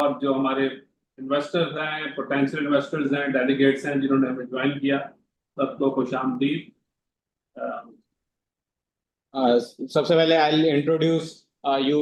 और जो हमारे इन्वेस्टर्स हैं, पोटेंशियल इन्वेस्टर्स हैं, डेलीगेट्स हैं जिन्होंने हमें ज्वाइन किया, सबको खुशामदीद। सबसे पहले I'll introduce you.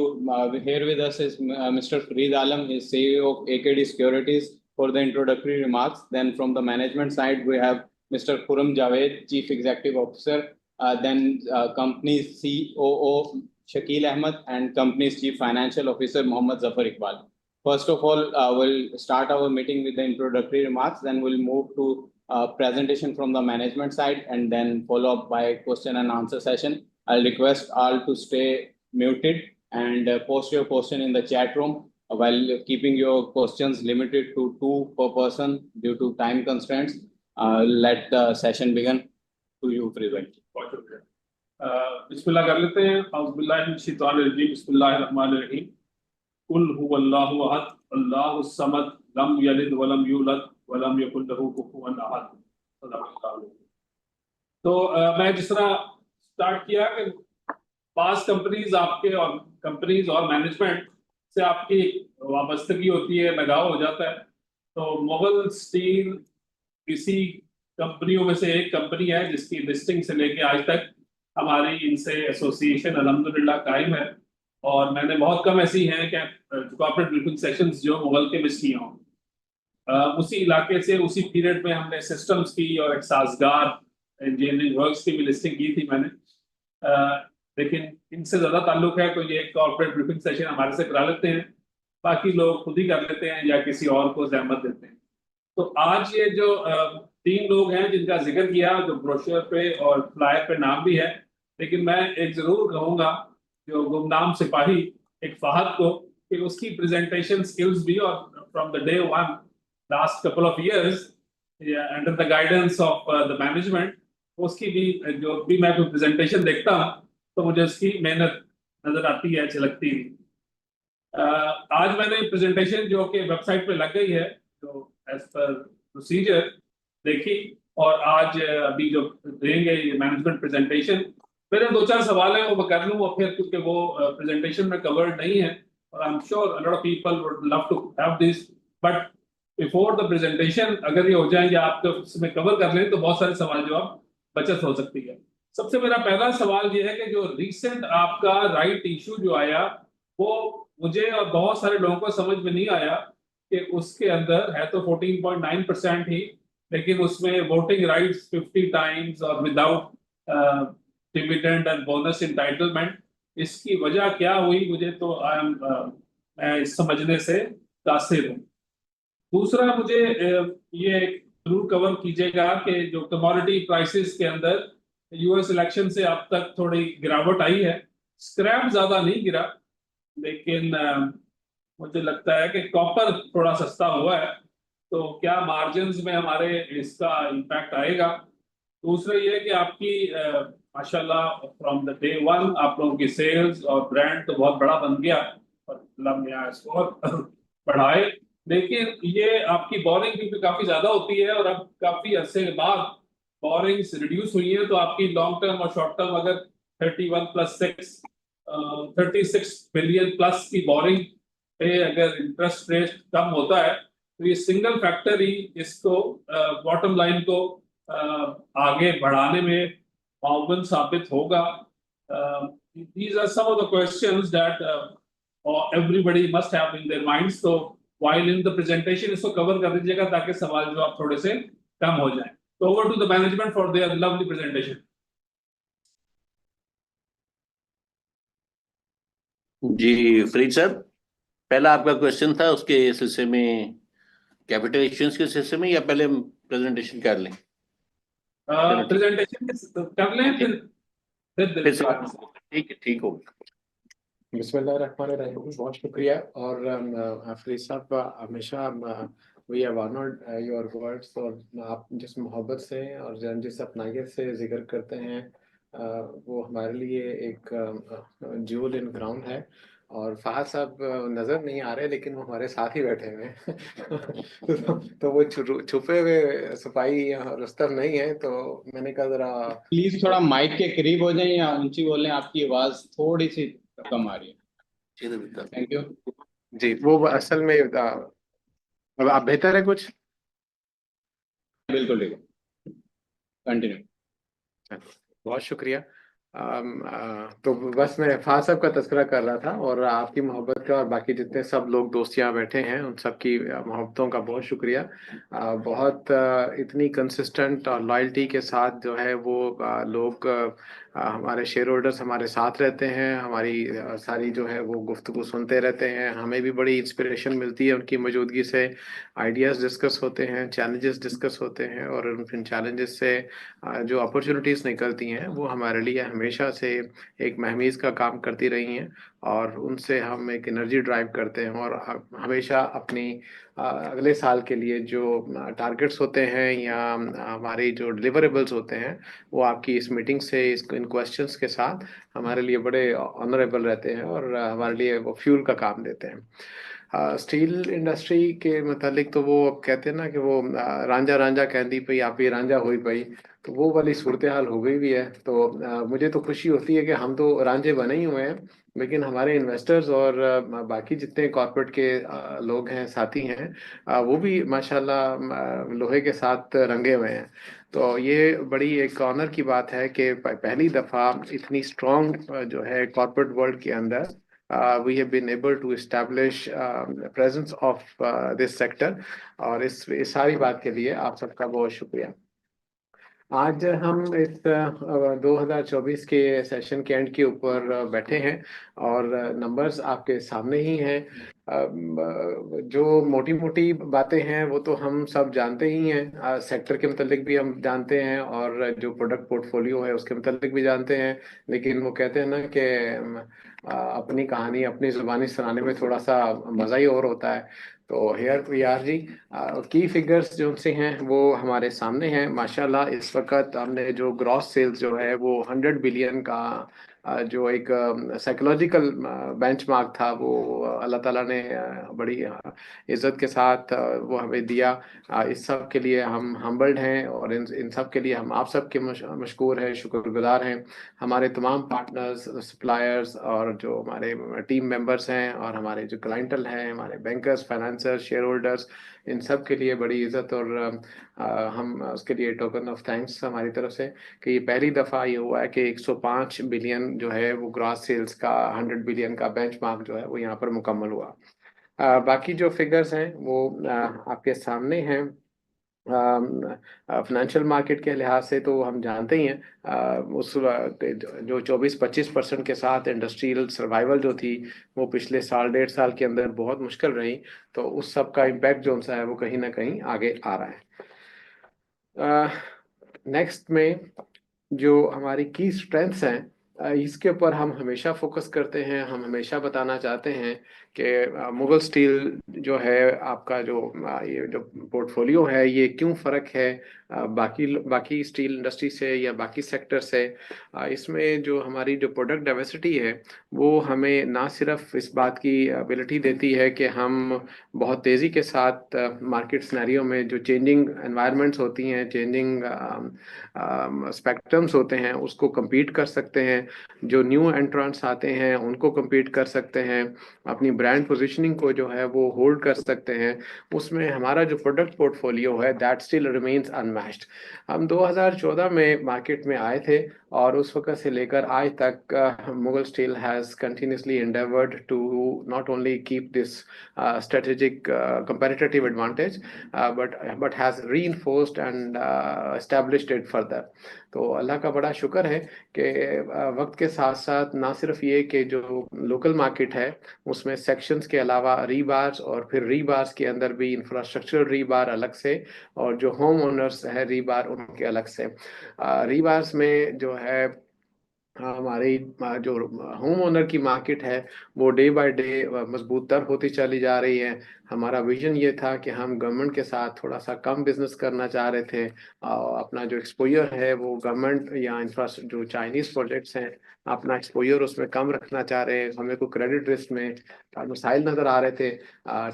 Here with us is Mr. Fareed Alam, he is CEO of AKD Securities, for the introductory remarks. Then from the management side, we have Mr. Khurram Javed, Chief Executive Officer, then company's COO Shakil Ahmed, and company's Chief Financial Officer Mohammad Zafar Iqbal. First of all, we'll start our meeting with the introductory remarks, then we'll move to presentation from the management side, and then follow up by question and answer session. I'll request all to stay muted and post your question in the chat room, while keeping your questions limited to 2 per person due to time constraints. Let the session begin. To you, Fareed. बिस्मिल्लाह कर लेते हैं। औज़ुबिल्लाहि मिनश शैतानिर रजीम, बिस्मिल्लाहिर रहमानिर रहीम। कुल हुवल्लाहु अहद, अल्लाहुस Samad, lump यलिद वलम यूलद वलम यकुल लहू कुफुवन अहद। तो मैं जिस तरह start किया कि पास कंपनीज और मैनेजमेंट से आपकी वाबस्तगी होती है, लगाव हो जाता है। तो मोगल स्टील किसी कंपनियों में से एक कंपनी है जिसकी लिस्टिंग से लेके आज तक हमारी इनसे एसोसिएशन अल्हम्दुलिल्लाह कायम है। और मैंने बहुत कम ऐसी हैं कि कॉर्पोरेट ब्रीफिंग सेशंस जो मोगल के मिस किए हों। उसी इलाके से उसी पीरियड में हमने सिस्टम्स की और एक साजगार इंजीनियरिंग वर्क्स की भी लिस्टिंग की थी मैंने। लेकिन इनसे ज़्यादा ताल्लुक है तो ये कॉर्पोरेट ब्रीफिंग सेशन हमारे से करा लेते हैं, बाकी लोग खुद ही कर लेते हैं या किसी और को ज़हमत देते हैं। तो आज ये जो 3 लोग हैं जिनका जिक्र किया, जो ब्रोशर पे और फ्लायर पे नाम भी है, लेकिन मैं एक ज़रूर कहूँगा जो गुमनाम सिपाही एक फहद को, कि उसकी प्रेजेंटेशन स्किल्स भी, और from the day one last couple of years under the guidance of the management, उसकी भी जो भी मैं प्रेजेंटेशन देखता हूँ तो मुझे उसकी मेहनत नजर आती है, झलकती है। आज मैंने प्रेजेंटेशन जो कि वेबसाइट पे लग गई है, जो एज पर प्रोसीजर देखी, और आज अभी जो देंगे ये मैनेजमेंट प्रेजेंटेशन, मेरे 2-4 सवाल हैं वो मैं कर लूँ, और फिर क्योंकि वो प्रेजेंटेशन में कवर्ड नहीं है, और I am sure a lot of people would love to have this, but before the presentation अगर ये हो जाए या आप तो इसमें कवर कर लें तो बहुत सारे सवाल जवाब बचत हो सकती है। सबसे मेरा पहला सवाल ये है कि जो रिसेंट आपका राइट इशू जो आया, वो मुझे और बहुत सारे लोगों को समझ में नहीं आया कि उसके अंदर है तो 14.9% ही, लेकिन उसमें वोटिंग राइट्स 50 टाइम्स और without dividend and bonus entitlement, इसकी वजह क्या हुई, मुझे तो मैं समझने से कासिर हूँ। दूसरा, मुझे ये जरूर कवर कीजिएगा कि जो कमोडिटी प्राइसेस के अंदर यूएस इलेक्शन से अब तक थोड़ी गिरावट आई है, स्क्रैप ज्यादा नहीं गिरा, लेकिन मुझे लगता है कि कॉपर थोड़ा सस्ता हुआ है, तो क्या मार्जिन्स में हमारे इसका इम्पैक्ट आएगा। दूसरा ये कि आपकी माशाल्लाह फ्रॉम द डे वन आप लोगों की सेल्स और ब्रांड तो बहुत बड़ा बन गया, और अल्लाह मियां इसको और बढ़ाए, लेकिन ये आपकी बोरिंग क्योंकि काफी ज्यादा होती है, और अब काफी अरसे के बाद बोरिंग्स रिड्यूस हुई है, तो आपकी लॉन्ग टर्म और शॉर्ट टर्म अगर 36 बिलियन प्लस की बोरिंग पे अगर इंटरेस्ट रेट कम होता है, तो ये सिंगल फैक्टर ही इसको बॉटम लाइन को आगे बढ़ाने में माउन साबित होगा। These are some of the questions that everybody must have in their minds. So while in the presentation इसको कवर कर दीजिएगा ताकि सवाल जवाब थोड़े से कम हो जाएं। So over to the management for their lovely presentation. जी फरीद साहब, पहला आपका क्वेश्चन था उसके सिलसिले में, कैपिटल इश्यूएंस के सिलसिले में, या पहले प्रेजेंटेशन कर लें? प्रेजेंटेशन कर लें फिर ठीक हो। बिस्मिल्लाहिर्रहमानिर्रहीम, बहुत शुक्रिया। और फरीद साहब, हमेशा we have honoured your words, और आप जिस मोहब्बत से और जिस अपनायत से जिक्र करते हैं वो हमारे लिए एक ज्यूल इन क्राउन है। और फहद साहब नज़र नहीं आ रहे, लेकिन वो हमारे साथ ही बैठे हुए हैं तो वो छुपे हुए सिपाही रुस्तम नहीं है, तो मैंने कहा जरा प्लीज थोड़ा माइक के करीब हो जाएं या ऊंची बोलें, आपकी आवाज थोड़ी सी कम आ रही है। Thank you. जी वो असल में अब आप बेहतर है कुछ? बिल्कुल ठीक है, कंटिन्यू। बहुत शुक्रिया। तो बस मैं फाज साहब का तज़किरा कर रहा था और आपकी मोहब्बत का और बाकी जितने सब लोग दोस्त यहाँ बैठे हैं उन सब की मोहब्बतों का बहुत शुक्रिया। बहुत इतनी कंसिस्टेंट और लॉयल्टी के साथ जो है वो लोग हमारे शेयर होल्डर्स हमारे साथ रहते हैं, हमारी सारी जो है वो गुफ्तगू सुनते रहते हैं। हमें भी बड़ी इंस्पिरेशन मिलती है उनकी मौजूदगी से। आइडियाज़ डिस्कस होते हैं, चैलेंजेस डिस्कस होते हैं और उन चैलेंजेस से जो अपॉर्चुनिटीज़ निकलती हैं वो हमारे लिए हमेशा से एक महमीज़ का काम करती रही हैं और उनसे हम एक एनर्जी ड्राइव करते हैं और हमेशा अपनी अगले साल के लिए जो टारगेट्स होते हैं या हमारी जो डिलिवरेबल्स होते हैं वो आपकी इस मीटिंग से इन क्वेश्चंस के साथ हमारे लिए बड़े ऑनरेबल रहते हैं और हमारे लिए वो फ्यूल का काम देते हैं। स्टील इंडस्ट्री के मतलब तो वो अब कहते हैं ना कि वो रांझा रांझा कहती पई आप ही रांझा हुई पई, तो वो वाली सूरत हाल हो गई भी है। तो मुझे तो खुशी होती है कि हम तो रांझे बने ही हुए हैं, लेकिन हमारे इन्वेस्टर्स और बाकी जितने कॉर्पोरेट के लोग हैं, साथी हैं, वो भी माशाल्लाह लोहे के साथ रंगे हुए हैं। तो ये बड़ी एक ऑनर की बात है कि पहली दफ़ा इतनी स्ट्रॉन्ग जो है कॉर्पोरेट वर्ल्ड के अंदर we have been able to establish presence of this sector और इस सारी बात के लिए आप सबका बहुत शुक्रिया। आज हम इस 2024 के सेशन के एंड के ऊपर बैठे हैं और नंबर्स आपके सामने ही हैं। जो मोटी मोटी बातें हैं वो तो हम सब जानते ही हैं, सेक्टर के मुतालिक भी हम जानते हैं और जो प्रोडक्ट पोर्टफोलियो है उसके मुतालिक भी जानते हैं। लेकिन वो कहते हैं ना कि अपनी कहानी अपनी ज़ुबानी सुनाने में थोड़ा सा मज़ा ही और होता है। तो हेयर वी आर जी, की फिगर्स जो से हैं वो हमारे सामने हैं। माशाल्लाह इस वक्त हमने जो ग्रॉस सेल्स जो है वो 100 बिलियन का जो एक साइकोलॉजिकल बेंचमार्क था वो अल्लाह ताला ने बड़ी इज्जत के साथ वो हमें दिया। इस सब के लिए हम हम्बल्ड हैं और इन सब के लिए हम आप सब के मशकूर हैं, शुक्रगुजार हैं। हमारे तमाम पार्टनर्स, सप्लायर्स और जो हमारे टीम मेंबर्स हैं और हमारे जो क्लाइंटल हैं, हमारे बैंकर्स, फाइनेंसर्स, शेयर होल्डर्स, इन सब के लिए बड़ी इज्जत और हम उसके लिए टोकन ऑफ थैंक्स हमारी तरफ से कि ये पहली दफ़ा ये हुआ है कि 105 बिलियन जो है वो ग्रॉस सेल्स का 100 बिलियन का बेंचमार्क जो है वो यहाँ पर मुकम्मल हुआ। बाकी जो फिगर्स हैं वो आपके सामने हैं। फाइनेंशियल मार्केट के लिहाज से तो हम जानते ही हैं, उस जो 24-25% के साथ इंडस्ट्रियल सर्वाइवल जो थी वो पिछले साल 1.5 साल के अंदर बहुत मुश्किल रही। तो उस सब का इम्पैक्ट जो सा है वो कहीं ना कहीं आगे आ रहा है। नेक्स्ट में जो हमारी की स्ट्रेंथ्स हैं इसके ऊपर हम हमेशा फोकस करते हैं। हम हमेशा बताना चाहते हैं कि मुगल स्टील जो है आपका जो ये जो पोर्टफोलियो है ये क्यों फ़र्क है बाकी बाकी स्टील इंडस्ट्री से या बाकी सेक्टर से। इसमें जो हमारी जो प्रोडक्ट डाइवर्सिटी है वो हमें ना सिर्फ इस बात की एबिलिटी देती है कि हम बहुत तेज़ी के साथ मार्केट सिनेरियो में जो चेंजिंग एनवायरनमेंट्स होती हैं, चेंजिंग स्पेक्ट्रम्स होते हैं उसको compete कर सकते हैं, जो न्यू एंट्रेंट्स आते हैं उनको compete कर सकते हैं, अपनी ब्रांड पोजीशनिंग को जो है वो होल्ड कर सकते हैं। उसमें हमारा जो प्रोडक्ट पोर्टफोलियो है दैट स्टिल रिमेन्स अनमैच्ड। हम 2014 में मार्केट में आए थे और उस वक्त से लेकर आज तक Mughal steel has continuously endeavored to not only keep this strategic competitive advantage but has reinforced and established it further। तो अल्लाह का बड़ा शुक्र है कि वक्त के साथ साथ ना सिर्फ ये कि जो लोकल मार्केट है उसमें सेक्शंस के अलावा रीबार्स और फिर रीबार्स के अंदर भी इंफ्रास्ट्रक्चरल रीबार अलग से और जो होम ओनर्स है रीबार उनके अलग से। रीबार्स में जो है हमारी जो होम ओनर की मार्केट है वो डे बाय डे मजबूत तर होती चली जा रही है। हमारा विजन ये था कि हम गवर्नमेंट के साथ थोड़ा सा कम बिजनेस करना चाह रहे थे। अपना जो एक्सपोजर है वो गवर्नमेंट या इंफ्रास्ट्रक्चर जो चाइनीज प्रोजेक्ट्स हैं, अपना एक्सपोजर उसमें कम रखना चाह रहे हैं। हमें को क्रेडिट रिस्क में मसाइल नजर आ रहे थे।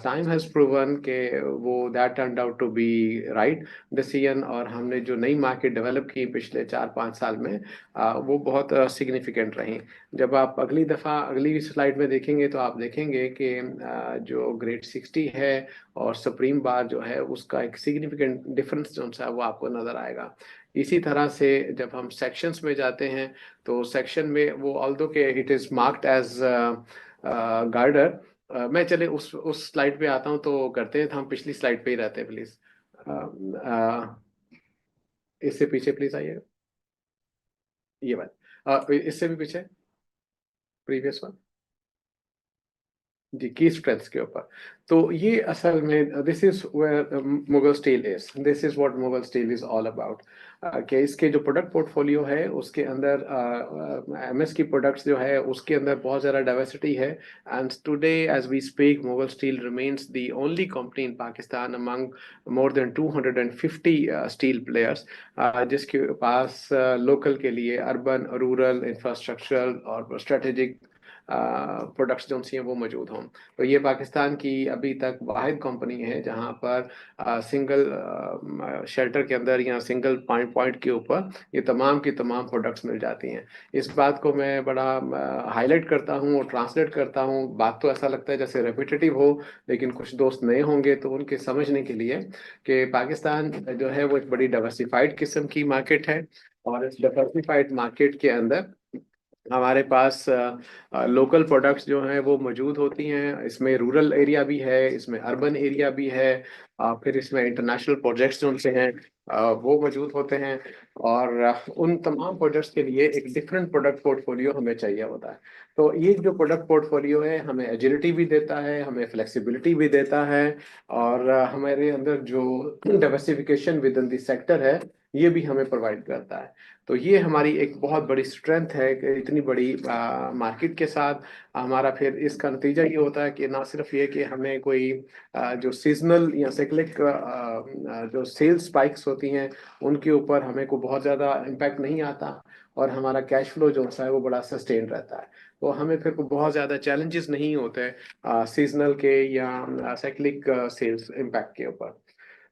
टाइम हैज प्रूवन के वो that turned out to be right decision, और हमने जो नई मार्केट डेवलप की पिछले 4-5 साल में वो बहुत सिग्निफिकेंट रही। जब आप अगली दफ़ा अगली स्लाइड में देखेंगे तो आप देखेंगे कि जो ग्रेड 60 है और सुप्रीम बार जो है उसका एक सिग्निफिकेंट डिफरेंस जो है वो आपको नज़र आएगा। इसी तरह से जब हम सेक्शंस में जाते हैं तो सेक्शन में वो ऑल्दो के it is marked as girder. मैं चले उस स्लाइड पे आता हूँ तो करते हैं, हम पिछली स्लाइड पे ही रहते हैं प्लीज। इससे पीछे प्लीज आइए, ये बात इससे भी पीछे, प्रीवियस वन जी, की स्ट्रेंथ्स के ऊपर। तो ये असल में this is where Mughal Steel is, this is what Mughal Steel is all about. कि इसके जो प्रोडक्ट पोर्टफोलियो है उसके अंदर एमएस की प्रोडक्ट्स जो है उसके अंदर बहुत ज़्यादा डाइवर्सिटी है। And today as we speak Mughal Steel remains the only company in Pakistan among more than 250 steel players, जिसके पास लोकल के लिए अर्बन रूरल इंफ्रास्ट्रक्चर और स्ट्रेटेजिक प्रोडक्ट्स जो हैं वो मौजूद हों। तो ये पाकिस्तान की अभी तक वाहिद कंपनी है जहां पर सिंगल शेल्टर के अंदर या सिंगल पॉइंट के ऊपर ये तमाम की तमाम प्रोडक्ट्स मिल जाती हैं। इस बात को मैं बड़ा हाईलाइट करता हूं और ट्रांसलेट करता हूं। बात तो ऐसा लगता है जैसे रेपिटेटिव हो, लेकिन कुछ दोस्त नए होंगे तो उनके समझने के लिए कि पाकिस्तान जो है वो एक बड़ी डाइवर्सिफाइड किस्म की मार्केट है, और इस डाइवर्सिफाइड मार्केट के अंदर हमारे पास लोकल प्रोडक्ट्स जो हैं वो मौजूद होती हैं। इसमें रूरल एरिया भी है, इसमें अर्बन एरिया भी है, फिर इसमें इंटरनेशनल प्रोजेक्ट्स जो उनसे हैं वो मौजूद होते हैं। और उन तमाम प्रोजेक्ट्स के लिए एक डिफरेंट प्रोडक्ट पोर्टफोलियो हमें चाहिए होता है। तो ये जो प्रोडक्ट पोर्टफोलियो है हमें एजिलिटी भी देता है, हमें फ्लेक्सिबिलिटी भी देता है, और हमारे अंदर जो diversification with in the sector है ये भी हमें प्रोवाइड करता है। तो ये हमारी एक बहुत बड़ी स्ट्रेंथ है कि इतनी बड़ी मार्केट के साथ हमारा फिर इसका नतीजा ये होता है कि ना सिर्फ ये कि हमें कोई जो सीजनल या साइक्लिक जो सेल्स स्पाइक्स होती हैं उनके ऊपर हमें को बहुत ज़्यादा इम्पैक्ट नहीं आता, और हमारा कैश फ्लो जो है वो बड़ा सस्टेन रहता है। तो हमें फिर को बहुत ज़्यादा चैलेंजेस नहीं होते सीजनल के या साइक्लिक सेल्स इम्पैक्ट के ऊपर।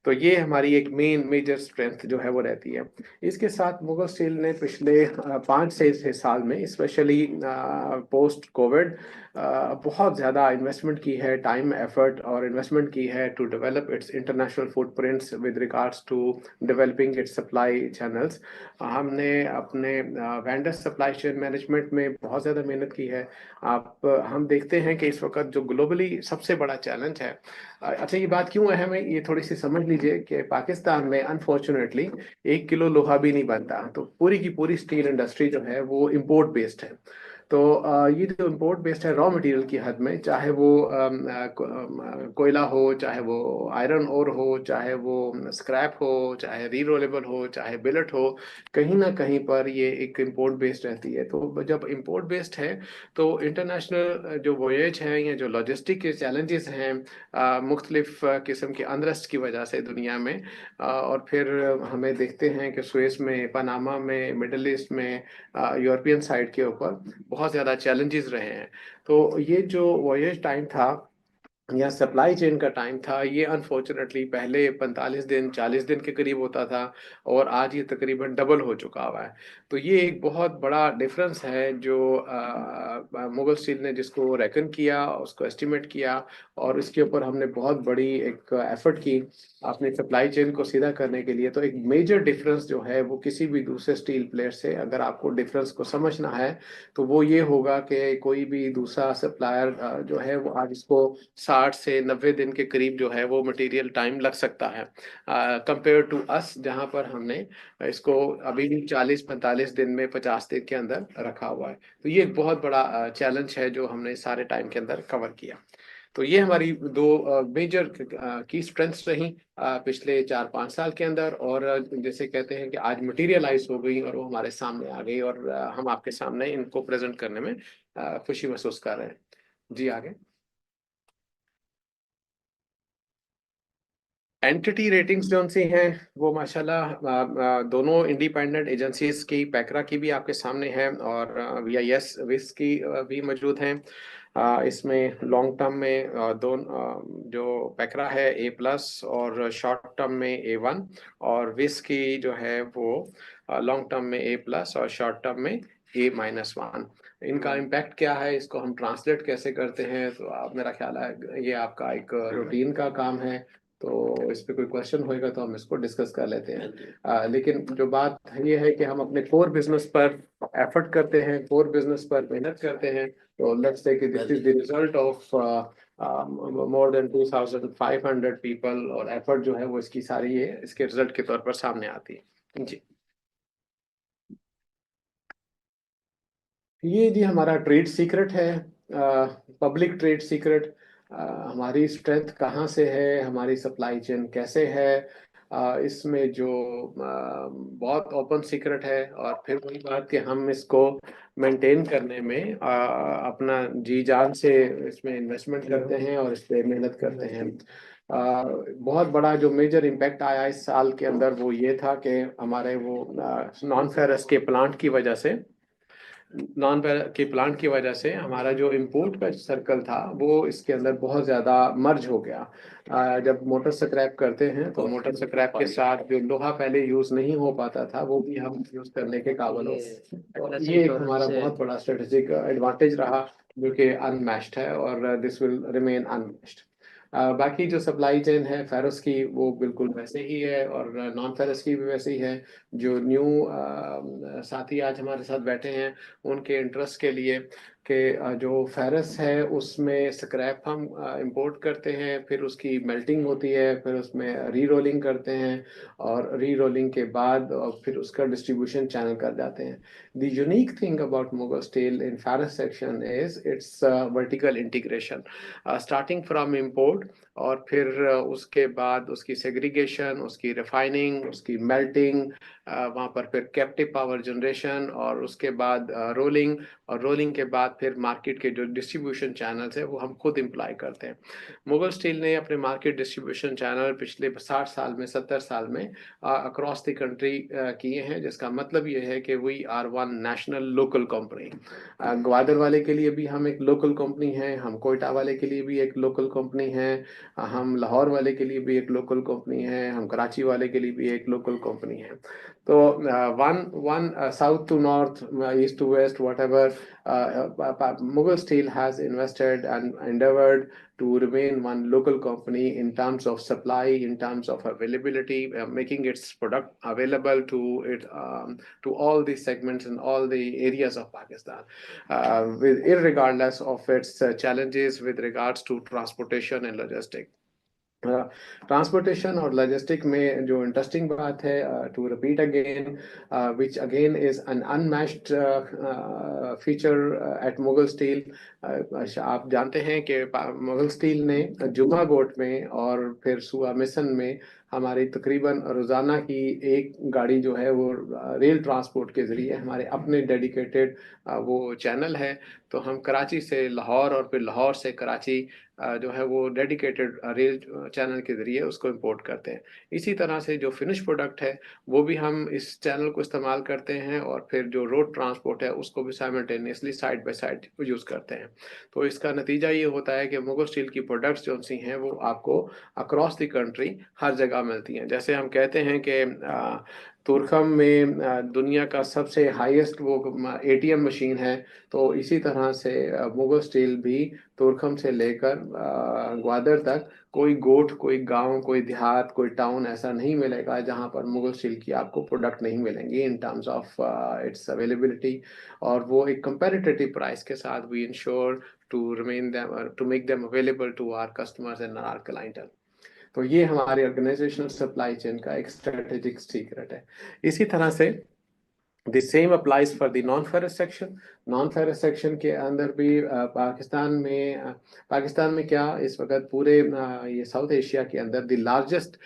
तो ये हमारी एक मेजर स्ट्रेंथ जो है वो रहती है। इसके साथ मुगल स्टील ने पिछले 5 से 6 साल में स्पेशली पोस्ट कोविड बहुत ज़्यादा इन्वेस्टमेंट की है, टाइम एफर्ट और इन्वेस्टमेंट की है to develop its international footprints with regards to developing its supply channels. हमने अपने वेंडर सप्लाई चेन मैनेजमेंट में बहुत ज़्यादा मेहनत की है। हम देखते हैं कि इस वक्त जो ग्लोबली सबसे बड़ा चैलेंज है, अच्छा ये बात क्यों अहम है ये थोड़ी सी समझ लीजिए कि पाकिस्तान में अनफॉर्चुनेटली 1 किलो लोहा भी नहीं बनता। तो पूरी की पूरी स्टील इंडस्ट्री जो है वो इंपोर्ट बेस्ड है। तो ये जो इंपोर्ट बेस्ड है रॉ मटेरियल की हद में, चाहे वो कोयला हो, चाहे वो आयरन ओर हो, चाहे वो स्क्रैप हो, चाहे रीरोलेबल हो, चाहे बिलेट हो, कहीं ना कहीं पर ये एक इंपोर्ट बेस्ड रहती है। तो जब इंपोर्ट बेस्ड है तो इंटरनेशनल जो वोएज है या जो लॉजिस्टिक के चैलेंजेस हैं मुख्तलिफ किस्म के अनरेस्ट की वजह से दुनिया में, और फिर हमें देखते हैं कि सुएज में, पनामा में, मिडल ईस्ट में, यूरोपियन साइड के ऊपर बहुत ज़्यादा चैलेंजेस रहे हैं। तो ये जो वॉयज टाइम था या सप्लाई चेन का टाइम था, ये अनफॉर्चुनेटली पहले 45 दिन 40 दिन के करीब होता था, और आज ये तकरीबन डबल हो चुका हुआ है। तो ये एक बहुत बड़ा डिफरेंस है जो मुगल स्टील ने जिसको रेकन किया, उसको एस्टिमेट किया, और इसके ऊपर हमने बहुत बड़ी एक एफर्ट की अपनी सप्लाई चेन को सीधा करने के लिए। तो एक मेजर डिफरेंस जो है वो किसी भी दूसरे स्टील प्लेयर से अगर आपको डिफरेंस को समझना है तो वो ये होगा कि कोई भी दूसरा सप्लायर जो है वो आज इसको 60 से 90 दिन के करीब जो है वो मटेरियल टाइम लग सकता है, कंपेयर टू अस जहां पर हमने इसको अभी भी 40-45 दिन में 50 दिन के अंदर रखा हुआ है। तो ये एक बहुत बड़ा चैलेंज है जो हमने सारे टाइम के अंदर कवर किया। तो ये हमारी दो मेजर की स्ट्रेंथ्स रही पिछले 4-5 साल के अंदर, और जैसे कहते हैं कि आज मटेरियलाइज हो गई और वो हमारे सामने आ गई, और हम आपके सामने इनको प्रेजेंट करने में खुशी महसूस कर रहे हैं। जी आगे। एंटिटी रेटिंग्स जो सी हैं वो माशाल्लाह दोनों इंडिपेंडेंट एजेंसीज की, पैकरा की भी आपके सामने है और VIS विस की भी मौजूद हैं। इसमें लॉन्ग टर्म में जो पैकरा है A+ और शॉर्ट टर्म में A1, और विस की जो है वो लॉन्ग टर्म में A+ और शॉर्ट टर्म में A-1। इनका इम्पैक्ट क्या है, इसको हम ट्रांसलेट कैसे करते हैं, तो मेरा ख्याल है ये आपका एक रूटीन का काम है, तो इस पे कोई क्वेश्चन होएगा तो हम इसको डिस्कस कर लेते हैं। लेकिन जो बात ये है कि हम अपने कोर बिजनेस पर एफर्ट करते हैं, कोर बिजनेस पर मेहनत करते हैं, तो लेट्स से कि this is the result of more than 2500 people, और एफर्ट जो है वो इसकी सारी है इसके रिजल्ट के तौर पर सामने आती है जी। ये जी हमारा ट्रेड सीक्रेट है, पब्लिक ट्रेड सीक्रेट। हमारी स्ट्रेंथ कहाँ से है, हमारी सप्लाई चेन कैसे है, इसमें जो बहुत ओपन सीक्रेट है, और फिर वही बात कि हम इसको मेंटेन करने में अपना जी जान से इसमें इन्वेस्टमेंट करते हैं और इस पर मेहनत करते हैं। बहुत बड़ा जो मेजर इम्पैक्ट आया इस साल के अंदर वो ये था कि हमारे वो नॉन फेरस के प्लांट की वजह से, हमारा जो इंपोर्ट का सर्कल था वो इसके अंदर बहुत ज़्यादा मर्ज हो गया। जब मोटर स्क्रैप करते हैं तो मोटर स्क्रैप के साथ जो लोहा पहले यूज़ नहीं हो पाता था वो भी हम यूज़ करने के काबिल हो। तो ये एक हमारा बहुत बड़ा स्ट्रेटेजिक एडवांटेज रहा जो कि अनमैच्ड है, और दिस विल रिमेन अनमैच्ड। बाकी जो सप्लाई चेन है फेरस की वो बिल्कुल वैसे ही है, और नॉन फेरस की भी वैसे ही है। जो न्यू साथी आज हमारे साथ बैठे हैं उनके इंटरेस्ट के लिए कि जो फेरस है उसमें स्क्रैप हम इंपोर्ट करते हैं, फिर उसकी मेल्टिंग होती है, फिर उसमें री रोलिंग करते हैं, और री रोलिंग के बाद फिर उसका डिस्ट्रीब्यूशन चैनल कर जाते हैं। The unique thing about Mughal steel in ferrous section is it's vertical integration, starting from import, और फिर उसके बाद उसकी सेग्रीगेशन, उसकी रिफाइनिंग, उसकी मेल्टिंग, वहाँ पर फिर कैप्टिव पावर जनरेशन, और उसके बाद रोलिंग, और रोलिंग के बाद फिर मार्केट के जो डिस्ट्रीब्यूशन चैनल्स है वो हम खुद इम्प्लाई करते हैं। मुगल स्टील ने अपने मार्केट डिस्ट्रीब्यूशन चैनल पिछले 60 साल में, 70 साल में अक्रॉस द कंट्री किए हैं, जिसका मतलब ये है कि we are one national local company. Gwadar वाले के लिए भी हम एक लोकल कंपनी हैं, हम कोयटा वाले के लिए भी एक लोकल कंपनी है, हम लाहौर वाले के लिए भी एक लोकल कंपनी है, हम कराची वाले के लिए भी एक लोकल कंपनी है। तो one south to north, east to west, whatever, Mughal Steel has invested and endeavored to remain one local company in terms of supply, in terms of availability, making its product available to to all the segments and all the areas of Pakistan, irregardless of its challenges with regards to transportation and logistics. Transportation और logistic में जो interesting बात है, to repeat again, which again is an unmatched feature at Mughal Steel. आप जानते हैं कि Mughal steel ने जुमा गोट में और फिर सुआ मिशन में हमारी तकरीबन रोज़ाना की एक गाड़ी जो है वो रेल ट्रांसपोर्ट के ज़रिए, हमारे अपने डेडिकेटेड वो चैनल है, तो हम कराची से लाहौर और फिर लाहौर से कराची जो है वो डेडिकेटेड रेल चैनल के ज़रिए उसको इंपोर्ट करते हैं। इसी तरह से जो फिनिश प्रोडक्ट है वो भी हम इस चैनल को इस्तेमाल करते हैं, और फिर जो रोड ट्रांसपोर्ट है उसको भी simultaneously side by side use करते हैं। तो इसका नतीजा ये होता है कि मुगल स्टील की प्रोडक्ट्स जो सी हैं वो आपको अक्रॉस द कंट्री हर जगह मिलती हैं। जैसे हम कहते हैं कि तुरखम में दुनिया का सबसे हाईएस्ट वो ATM मशीन है, तो इसी तरह से मुगल स्टील भी तुरखम से लेकर ग्वादर तक कोई गोठ, कोई गांव, कोई देहात, कोई टाउन ऐसा नहीं मिलेगा जहां पर मुगल स्टील की आपको प्रोडक्ट नहीं मिलेंगी in terms of its availability, और वो एक कंपैरेटिव प्राइस के साथ we ensure to remain them, to make them available to our customers and our clientele. तो ये हमारे ऑर्गेनाइजेशनल सप्लाई चेन का एक स्ट्रेटेजिक सीक्रेट है। इसी तरह से The same applies for the non-ferrous section. Non-ferrous section के अंदर भी पाकिस्तान में क्या इस वक्त पूरे ये साउथ एशिया के अंदर the largest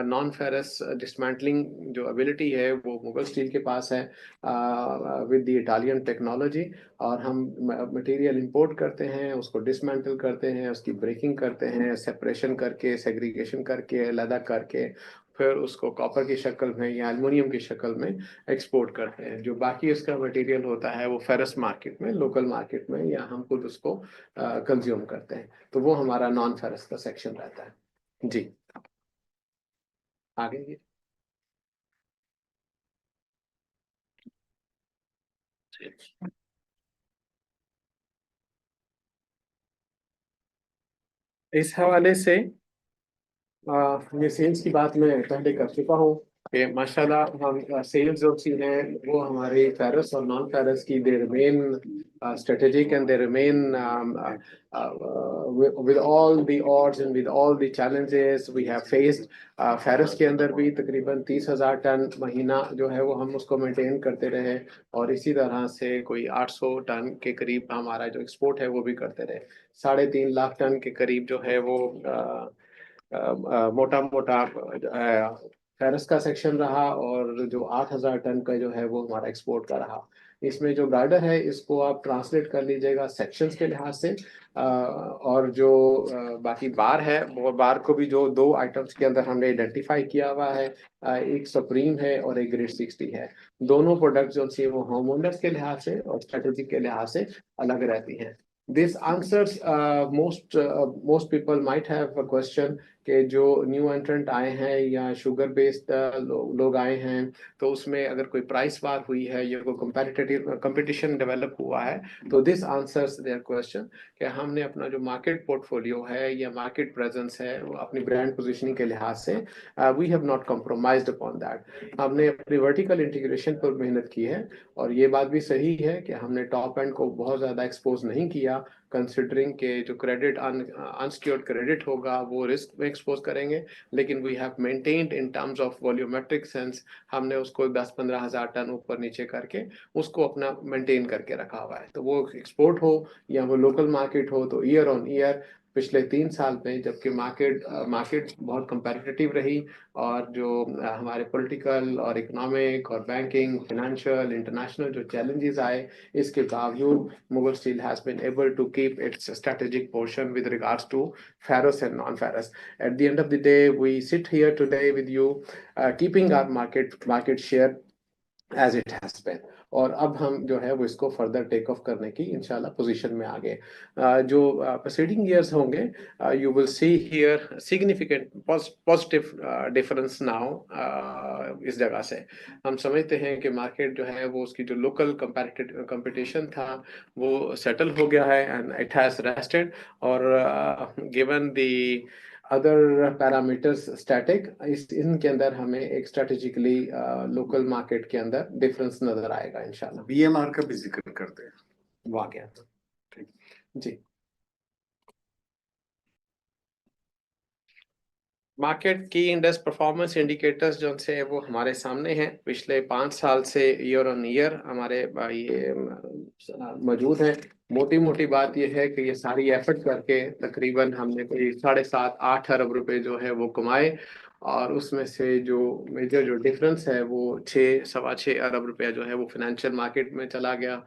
non-ferrous dismantling जो ability है वो मुगल स्टील के पास है with the Italian technology। और हम मटेरियल इंपोर्ट करते हैं, उसको डिसमेंटल करते हैं, उसकी ब्रेकिंग करते हैं, सेपरेशन करके, सेग्रीगेशन करके, अलग करके, फिर उसको कॉपर की शक्ल में या एल्युमिनियम की शक्ल में एक्सपोर्ट करते हैं। जो बाकी उसका मटेरियल होता है वो फेरस मार्केट में, लोकल मार्केट में, या हम खुद उसको कंज्यूम करते हैं। तो वो हमारा नॉन फेरस का सेक्शन रहता है। जी आगे जी। इस हवाले से ये सेल्स की बात मैं पहले कर चुका हूँ कि माशाल्लाह हम सेल्स जो सी हैं वो हमारे फेरस और नॉन फेरस की they remain strategic and they remain with all the odds and with all the challenges we have faced। Ferrous के अंदर भी तकरीबन 30,000 टन महीना जो है वो हम उसको मेंटेन करते रहे, और इसी तरह से कोई 800 टन के करीब हमारा जो एक्सपोर्ट है वो भी करते रहे। 3.5 लाख टन के करीब जो है वो मोटा मोटा फेरस का सेक्शन रहा, और जो 8,000 टन का जो है वो हमारा एक्सपोर्ट का रहा। इसमें जो गार्डर है इसको आप ट्रांसलेट कर लीजिएगा सेक्शंस के लिहाज से, और जो बाकी बार है वो बार को भी जो 2 आइटम्स के अंदर हमने आइडेंटिफाई किया हुआ है, एक सुप्रीम है और एक ग्रेड 60 है। दोनों प्रोडक्ट जो सी वो होमोनर्स के लिहाज से और स्ट्रेटेजिक के लिहाज से अलग रहती हैं। This answers most people might have a question कि जो न्यू एंट्रेंट आए हैं या शुगर बेस्ड लोग आए हैं, तो उसमें अगर कोई प्राइस वार हुई है या कोई कंपटीशन डेवलप हुआ है, तो दिस आंसर्स देयर क्वेश्चन कि हमने अपना जो मार्केट पोर्टफोलियो है या मार्केट प्रेजेंस है वो अपनी ब्रांड पोजीशनिंग के लिहाज से we have not compromised upon that. हमने अपनी वर्टिकल इंटीग्रेशन पर मेहनत की है, और ये बात भी सही है कि हमने टॉप एंड को बहुत ज़्यादा एक्सपोज नहीं किया, कंसिडरिंग के जो क्रेडिट अनसिक्योर्ड क्रेडिट होगा वो रिस्क में एक्सपोज करेंगे, लेकिन we have maintained in terms of volumetric sense हमने उसको 10-15 हज़ार टन ऊपर नीचे करके उसको अपना मेंटेन करके रखा हुआ है। तो वो एक्सपोर्ट हो या वो लोकल मार्केट हो, तो ईयर ऑन ईयर पिछले 3 साल में जबकि मार्केट बहुत कंपेटिटिव रही, और जो हमारे पॉलिटिकल और इकोनॉमिक और बैंकिंग फाइनेंशियल इंटरनेशनल जो चैलेंजेस आए, इसके बावजूद Mughal Steel has been able to keep its strategic portion with regards to ferrous and non-ferrous। At the end of the day, we sit here today with you, keeping our market share as it has been। और अब हम जो है वो इसको further take off करने की इंशाल्लाह पोजीशन में आ गए। जो प्रीसीडिंग ईयर्स होंगे, you will see here significant positive difference now. इस जगह से हम समझते हैं कि मार्केट जो है वो उसकी जो लोकल कंपटीशन था वो सेटल हो गया है एंड इट हैज रेस्टेड, और given the other parameters static, इनके अंदर हमें एक स्ट्रेटेजिकली लोकल मार्केट के अंदर डिफरेंस नजर आएगा इंशाल्लाह। बीएमआर का भी जिक्र करते हैं वाकया जी। मार्केट की इंडेक्स परफॉर्मेंस इंडिकेटर्स जो से वो हमारे सामने हैं, पिछले 5 साल से ईयर ऑन ईयर हमारे ये मौजूद हैं। मोटी बात ये है कि ये सारी एफर्ट करके तकरीबन हमने कोई 7.5-8 अरब रुपए जो है वो कमाए, और उसमें से जो मेजर जो डिफरेंस है वो 6-6.25 अरब रुपया जो है वो फाइनेंशियल मार्केट में चला गया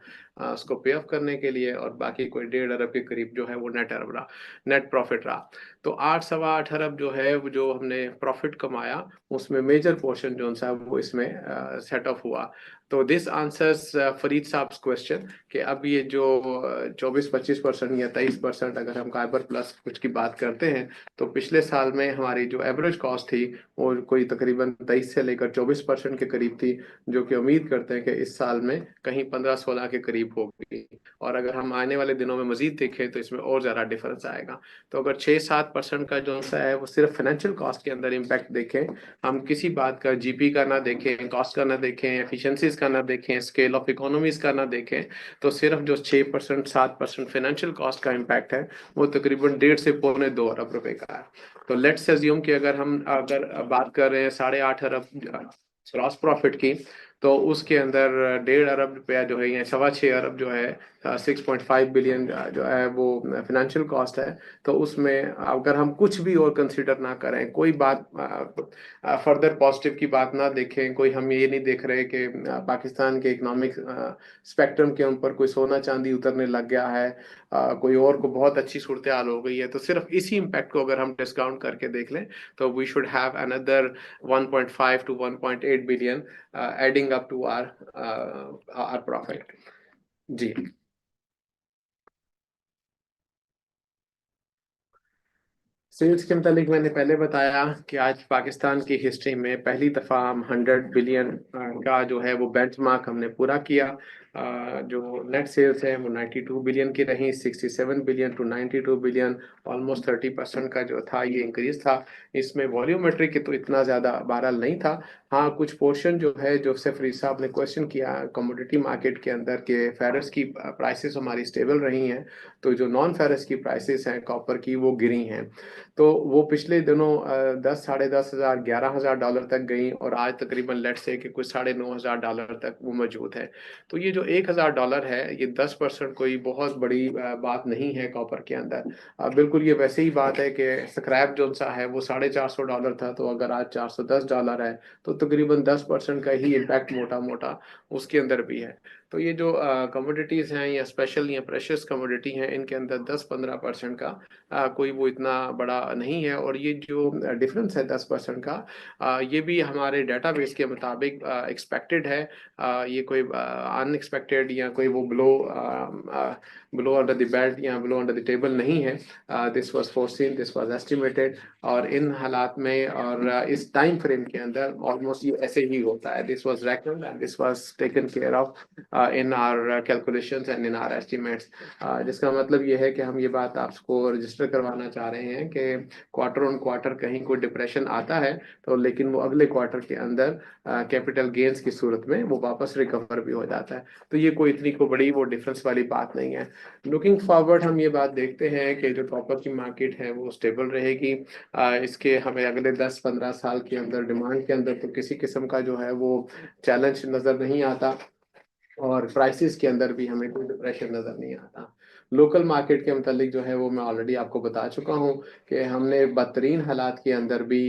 उसको पे ऑफ करने के लिए, और बाकी कोई 1.5 अरब के करीब जो है वो नेट प्रॉफिट रहा। तो 8-8.25 अरब जो है वो जो हमने प्रॉफिट कमाया उसमें मेजर पोर्शन जो सा वो इसमें सेट ऑफ हुआ। तो दिस आंसर्स फरीद साहब क्वेश्चन कि अब ये जो 24-25% या 23% अगर हम कार्बर प्लस कुछ की बात करते हैं, तो पिछले साल में हमारी जो एवरेज कॉस्ट थी वो कोई तकरीबन 23 से लेकर 24% के करीब थी, जो कि उम्मीद करते हैं कि इस साल में कहीं 15-16 के करीब होगी, और अगर हम आने वाले दिनों में मजीद देखें तो इसमें और ज़्यादा डिफरेंस आएगा। तो अगर 6-7% का जो सा है वो सिर्फ फाइनेंशियल कॉस्ट के अंदर इम्पैक्ट देखें, हम किसी बात का जीपी का ना देखें, कॉस्ट का ना देखें, एफिशिएंसीज का ना देखें, स्केल ऑफ इकोनॉमीज का ना देखें, तो सिर्फ जो 6-7% फाइनेंशियल कॉस्ट का इम्पैक्ट है वो तकरीबन 1.5 से 2.25 अरब रुपए का है। तो लेट्स अज्यूम कि अगर बात कर रहे हैं 8.5 अरब ग्रॉस प्रॉफिट की, तो उसके अंदर 1.5 अरब रुपया जो है, या 6.25 अरब जो है, 6.5 बिलियन जो है वो फाइनेंशियल कॉस्ट है। तो उसमें अगर हम कुछ भी और कंसिडर ना करें, कोई बात फर्दर पॉजिटिव की बात ना देखें, कोई हम ये नहीं देख रहे कि पाकिस्तान के इकोनॉमिक स्पेक्ट्रम के ऊपर कोई सोना चांदी उतरने लग गया है, कोई और को बहुत अच्छी सूरत हाल हो गई है, तो सिर्फ इसी इम्पैक्ट को अगर हम डिस्काउंट करके देख लें तो we should have another 1.5 to 1.8 billion adding up to our profit. जी। सेल्स के मतलब मैंने पहले बताया कि आज पाकिस्तान की हिस्ट्री में पहली दफा हम 100 बिलियन का जो है वो बेंचमार्क हमने पूरा किया। जो नेट सेल्स है वो 92 बिलियन की रही, 67 बिलियन टू 92 बिलियन, ऑलमोस्ट 30% का जो था ये इंक्रीज था। इसमें वॉल्यूमेट्री की तो इतना ज्यादा बहरहाल नहीं था। हाँ, कुछ पोर्शन जो है, जो फरीद साहब ने क्वेश्चन किया कमोडिटी मार्केट के अंदर के फेरस की प्राइसेस हमारी स्टेबल रही हैं, तो जो नॉन फेरस की प्राइसेस हैं कॉपर की वो गिरी हैं। तो वो पिछले दिनों 10, $10,500, $11,000 तक गई, और आज तकरीबन लेट से कि कुछ $9,500 तक वो मौजूद है। तो ये जो $1,000 है, ये 10% कोई बहुत बड़ी बात नहीं है कॉपर के अंदर। बिल्कुल ये वैसे ही बात है कि स्क्रैप जो सा है वो $450 था, तो अगर आज $410 है तो तकरीबन 10% का ही इम्पैक्ट मोटा मोटा उसके अंदर भी है। तो ये जो कमोडिटीज हैं या स्पेशल या प्रेशियस कमोडिटी हैं, इनके अंदर 10-15% का कोई वो इतना बड़ा नहीं है। और ये जो डिफरेंस है 10% का, ये भी हमारे डेटाबेस के मुताबिक एक्सपेक्टेड है। ये कोई अनएक्सपेक्टेड या कोई वो ब्लो अंडर द बेल्ट या ब्लो अंडर द टेबल नहीं है। This was foreseen, this was estimated, और इन हालात में और इस टाइम फ्रेम के अंदर ऑलमोस्ट ये ऐसे ही होता है। This was reckoned and this was taken care of in our calculations and in our estimates. जिसका मतलब ये है कि हम ये बात आपको रजिस्टर करवाना चाह रहे हैं कि क्वार्टर ऑन क्वार्टर कहीं कोई डिप्रेशन आता है तो, लेकिन वो अगले क्वार्टर के अंदर कैपिटल गेन्स की सूरत में वो वापस रिकवर भी हो जाता है। तो ये कोई इतनी को बड़ी वो डिफरेंस वाली बात नहीं है। लुकिंग फॉरवर्ड हम ये बात देखते हैं कि जो कॉपर की मार्केट है वो स्टेबल रहेगी। इसके हमें अगले 10-15 साल के अंदर डिमांड के अंदर तो किसी किस्म का जो है वो चैलेंज नजर नहीं आता, और प्राइसेस के अंदर भी हमें कोई डिप्रेशन नजर नहीं आता। लोकल मार्केट के मतलब जो है वो मैं ऑलरेडी आपको बता चुका हूँ कि हमने बदतरीन हालात के अंदर भी,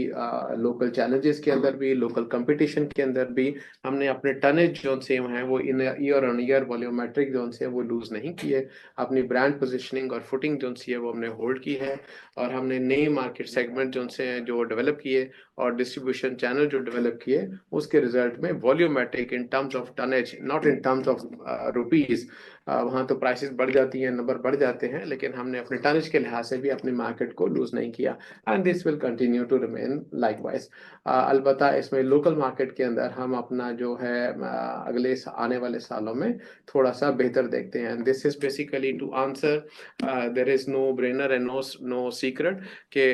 लोकल चैलेंजेस के अंदर भी, लोकल कंपटीशन के अंदर भी, हमने अपने टनेज जोन से हैं वो in year on year volumetric zone से वो लूज नहीं किए। अपनी ब्रांड पोजिशनिंग और फुटिंग जोन से वो हमने होल्ड की है, और हमने नए मार्केट सेगमेंट जोन से जो डेवलप किए और डिस्ट्रीब्यूशन चैनल जो डेवलप किए, उसके रिजल्ट में volumetric in terms of tonnage, not in terms of rupees, वहाँ तो प्राइसेस बढ़ जाती हैं, नंबर बढ़ जाते हैं, लेकिन हमने अपने टनेज के लिहाज से भी अपनी मार्केट को लूज नहीं किया, and this will continue to remain likewise. अलबत्ता इसमें लोकल मार्केट के अंदर हम अपना जो है अगले आने वाले सालों में थोड़ा सा बेहतर देखते हैं। This is basically to answer, there is no brainer and no secret के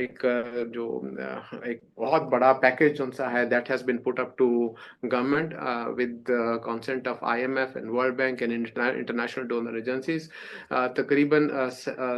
एक बहुत बड़ा पैकेज जो सा है that has been put up to government with consent of IMF and world bank and international donor agencies. तकरीबन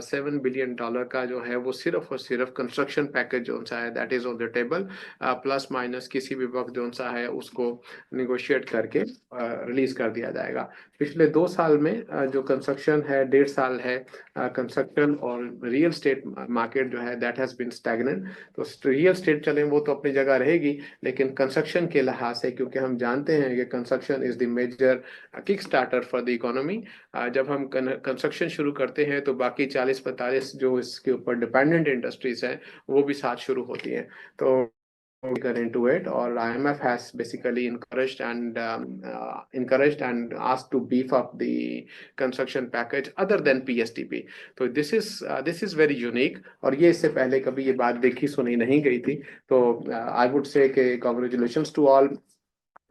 $7 billion का जो है वो सिर्फ और सिर्फ कंस्ट्रक्शन पैकेज जो सा है that is on the table, plus minus किसी भी वक्त जो सा है उसको निगोशिएट करके रिलीज कर दिया जाएगा। पिछले 2 साल में जो कंस्ट्रक्शन है, 1.5 साल है कंस्ट्रक्शन और रियल स्टेट मार्केट जो है दैट हैज बीन स्टैग्नेंट। तो रियल स्टेट चले वो तो अपनी जगह रहेगी, लेकिन कंस्ट्रक्शन के लिहाज से, क्योंकि हम जानते हैं कि construction is the major kick starter for the economy, जब हम कंस्ट्रक्शन शुरू करते हैं तो बाकी 40-45 जो इसके ऊपर डिपेंडेंट इंडस्ट्रीज हैं वो भी साथ शुरू होती हैं। तो into it, or IMF has basically encouraged and asked to beef up the construction package other than PSTP. तो this is very unique, और ये इससे पहले कभी ये बात देखी सुनी नहीं गई थी। तो I would say कि congratulations to all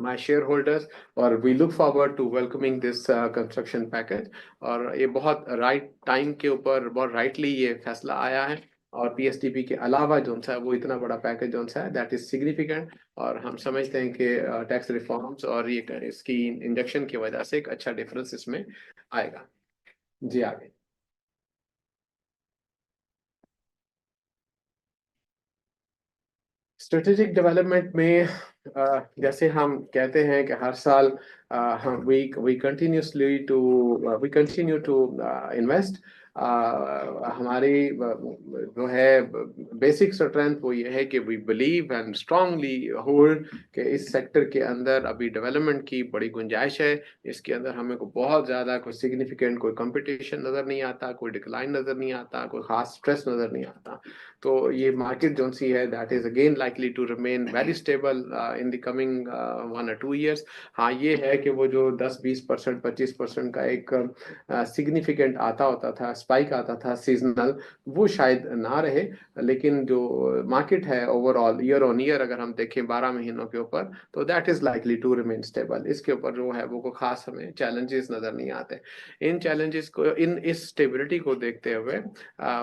my shareholders, और we look forward to welcoming this construction package। और ये बहुत right time के ऊपर बहुत rightly ये फैसला आया है, और PSTP के अलावा जो सा है वो इतना बड़ा पैकेज जो सा है दैट इज सिग्निफिकेंट, और हम समझते हैं कि टैक्स रिफॉर्म्स और ये इसकी इंजेक्शन की वजह से एक अच्छा डिफरेंस इसमें आएगा। जी आगे। स्ट्रेटेजिक डेवलपमेंट में जैसे हम कहते हैं कि हर साल हम वी कंटिन्यू टू इन्वेस्ट। हमारी जो है बेसिक स्ट्रेंथ वो ये है कि we believe and strongly hold कि इस सेक्टर के अंदर अभी डेवलपमेंट की बड़ी गुंजाइश है। इसके अंदर हमें को बहुत ज़्यादा कोई सिग्निफिकेंट कोई कंपटीशन नज़र नहीं आता, कोई डिक्लाइन नज़र नहीं आता, कोई खास स्ट्रेस नज़र नहीं आता। तो ये मार्केट जो सी है that is again likely to remain very stable in the coming 1 or 2 years। हाँ, ये है कि वो जो 10-20% 25% का एक सिग्निफिकेंट आता होता था, स्पाइक आता था सीजनल, वो शायद ना रहे। लेकिन जो मार्केट है ओवरऑल ईयर ऑन ईयर अगर हम देखें 12 महीनों के ऊपर, तो that is likely to remain stable. इसके ऊपर जो है वो को खास हमें चैलेंजेस नजर नहीं आते। इन चैलेंजेस को, इन इस स्टेबिलिटी को देखते हुए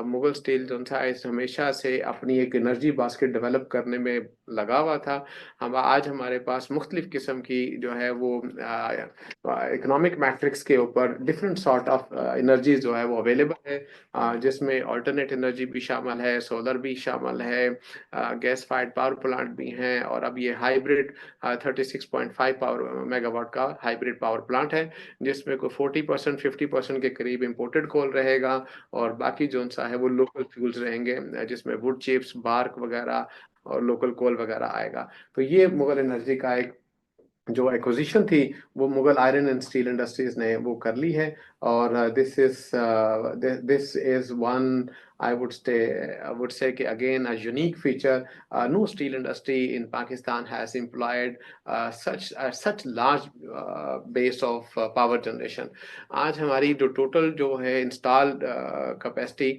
मुगल स्टील जो था इस हमेशा से अपनी एक एनर्जी बास्केट डेवलप करने में लगा हुआ था। हम आज हमारे पास मुख्तलिफ किस्म की जो है वो इकोनॉमिक मैट्रिक्स के ऊपर डिफरेंट सॉर्ट ऑफ एनर्जी जो है वो अवेलेबल है, जिसमें अल्टरनेट एनर्जी भी शामिल है, सोलर भी शामिल है, गैस फायर्ड पावर प्लांट भी हैं, और अब ये हाइब्रिड 36.5 पावर मेगावाट का हाइब्रिड पावर प्लांट है, जिसमें कोई 40% 50% के करीब इम्पोर्टेड कोल रहेगा और बाकी जो सा है वो लोकल फ्यूल्स रहेंगे, जिसमें वुड चिप्स, बार्क वगैरह और लोकल कोल वगैरह आएगा। तो ये मुगल एनर्जी का एक जो एक्विजिशन थी वो Mughal iron and steel industries ने वो कर ली है। और this is one I would say again a unique feature. No steel industry in Pakistan has employed such large base of power generation. आज हमारी जो टोटल जो है इंस्टॉल्ड कैपेसिटी,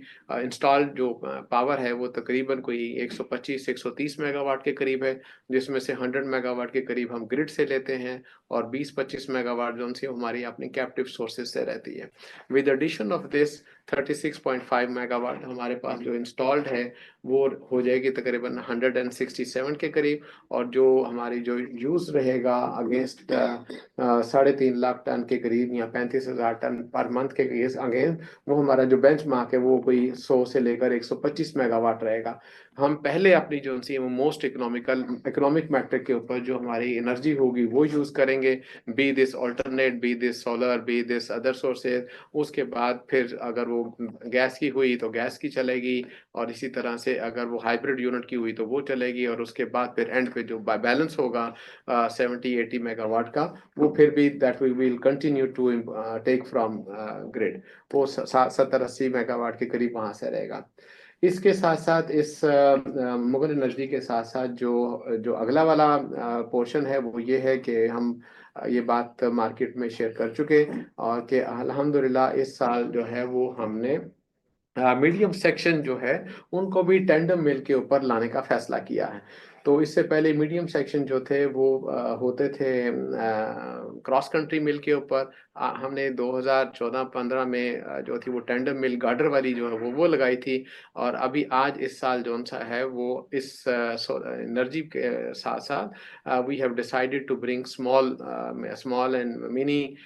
इंस्टॉल्ड जो पावर है वो तकरीबन कोई 125-130 मेगावाट के करीब है, जिसमें से 100 मेगावाट के करीब हम ग्रिड से लेते हैं और 20-25 मेगावाट जो सी हमारी अपनी कैप्टिव सोर्सेज से रहती है। With addition of this 36.5 megawatt हमारे पास जो इंस्टॉल्ड है वो हो जाएगी तकरीबन 167 के करीब, और जो हमारी जो यूज रहेगा अगेंस्ट 3.5 लाख टन के करीब या 35,000 टन पर मंथ के अगेंस्ट, वो हमारा जो बेंचमार्क है वो कोई 100 से लेकर 125 मेगावाट रहेगा। हम पहले अपनी जो सी वो मोस्ट इकोनॉमिक मैट्रिक के ऊपर जो हमारी एनर्जी होगी वो यूज करेंगे, be this alternate, be this solar, be this other sources. उसके बाद फिर अगर वो गैस की हुई तो गैस की चलेगी, और इसी तरह से अगर वो हाइब्रिड यूनिट की हुई तो वो चलेगी, और उसके बाद फिर एंड पे जो बैलेंस होगा 70-80 मेगावाट का, वो फिर भी that we will continue to take from grid, वो 70-80 मेगावाट के करीब वहां से रहेगा। इसके साथ साथ इस मुगल एनर्जी के साथ साथ जो अगला वाला पोर्शन है वो ये है कि हम ये बात मार्केट में शेयर कर चुके, और कि अल्हम्दुलिल्लाह इस साल जो है वो हमने मीडियम सेक्शन जो है उनको भी टेंडम मिल के ऊपर लाने का फैसला किया है। तो इससे पहले मीडियम सेक्शन जो थे वो होते थे क्रॉस कंट्री मिल के ऊपर। हमने 2014-15 में जो थी वो टेंडम मिल गार्डर वाली जो है वो लगाई थी, और अभी आज इस साल जो सा है वो इस एनर्जी के साथ साथ we have decided to bring small and mini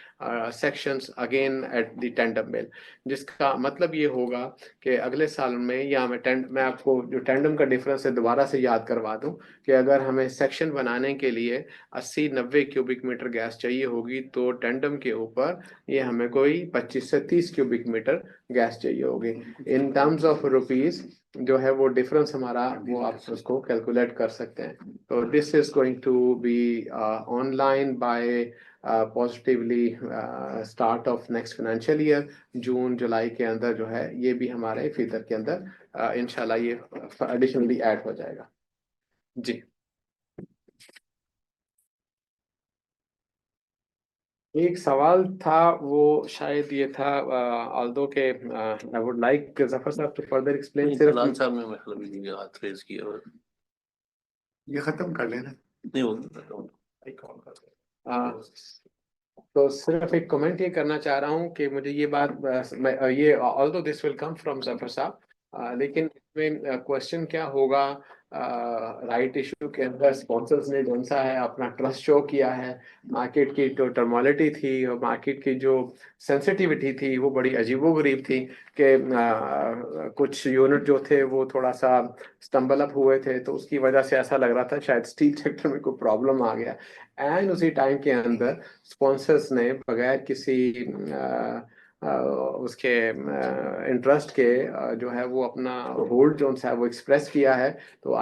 sections again at the tandem mill, जिसका मतलब ये होगा कि अगले साल में, या मैं आपको जो टेंडम का डिफरेंस है दोबारा से याद करवा दूं, कि अगर हमें सेक्शन बनाने के लिए 80-90 क्यूबिक मीटर गैस चाहिए होगी, तो टेंडम के ऊपर ये हमें कोई 25 से 30 क्यूबिक मीटर गैस चाहिए होगी। इन टर्म्स ऑफ रुपीज जो है वो डिफरेंस हमारा वो आप उसको कैलकुलेट कर सकते हैं। तो this is going to be online by positively start of next financial year, जून जुलाई के अंदर जो है ये भी हमारे फीचर के अंदर इंशाल्लाह ये एडिशनली ऐड हो जाएगा। जी, एक सवाल था वो शायद ये था, ऑल्दो के आई वुड लाइक जफर साहब टू फर्दर एक्सप्लेन। फिलहाल साहब ने मतलब ये हाथ रेज किया और ये खत्म कर लेना। नहीं होगा। तो सिर्फ एक कमेंट ये करना चाह रहा हूँ कि मुझे ये बात ये although this will come from Zafar साहब, लेकिन इसमें क्वेश्चन क्या होगा राइट इशू के अंदर स्पॉन्सर्स ने जो सा है अपना ट्रस्ट शो किया है। मार्केट की जो टर्मोलिटी थी और मार्केट की जो सेंसिटिविटी थी वो बड़ी अजीबोगरीब थी कि कुछ यूनिट जो थे वो थोड़ा सा स्टम्बल अप हुए थे, तो उसकी वजह से ऐसा लग रहा था शायद स्टील सेक्टर में कोई प्रॉब्लम आ गया। एंड उसी टाइम के अंदर स्पॉन्सर्स ने बगैर किसी उसके इंटरेस्ट के जो है वो अपना होल्ड जो है वो एक्सप्रेस किया है। तो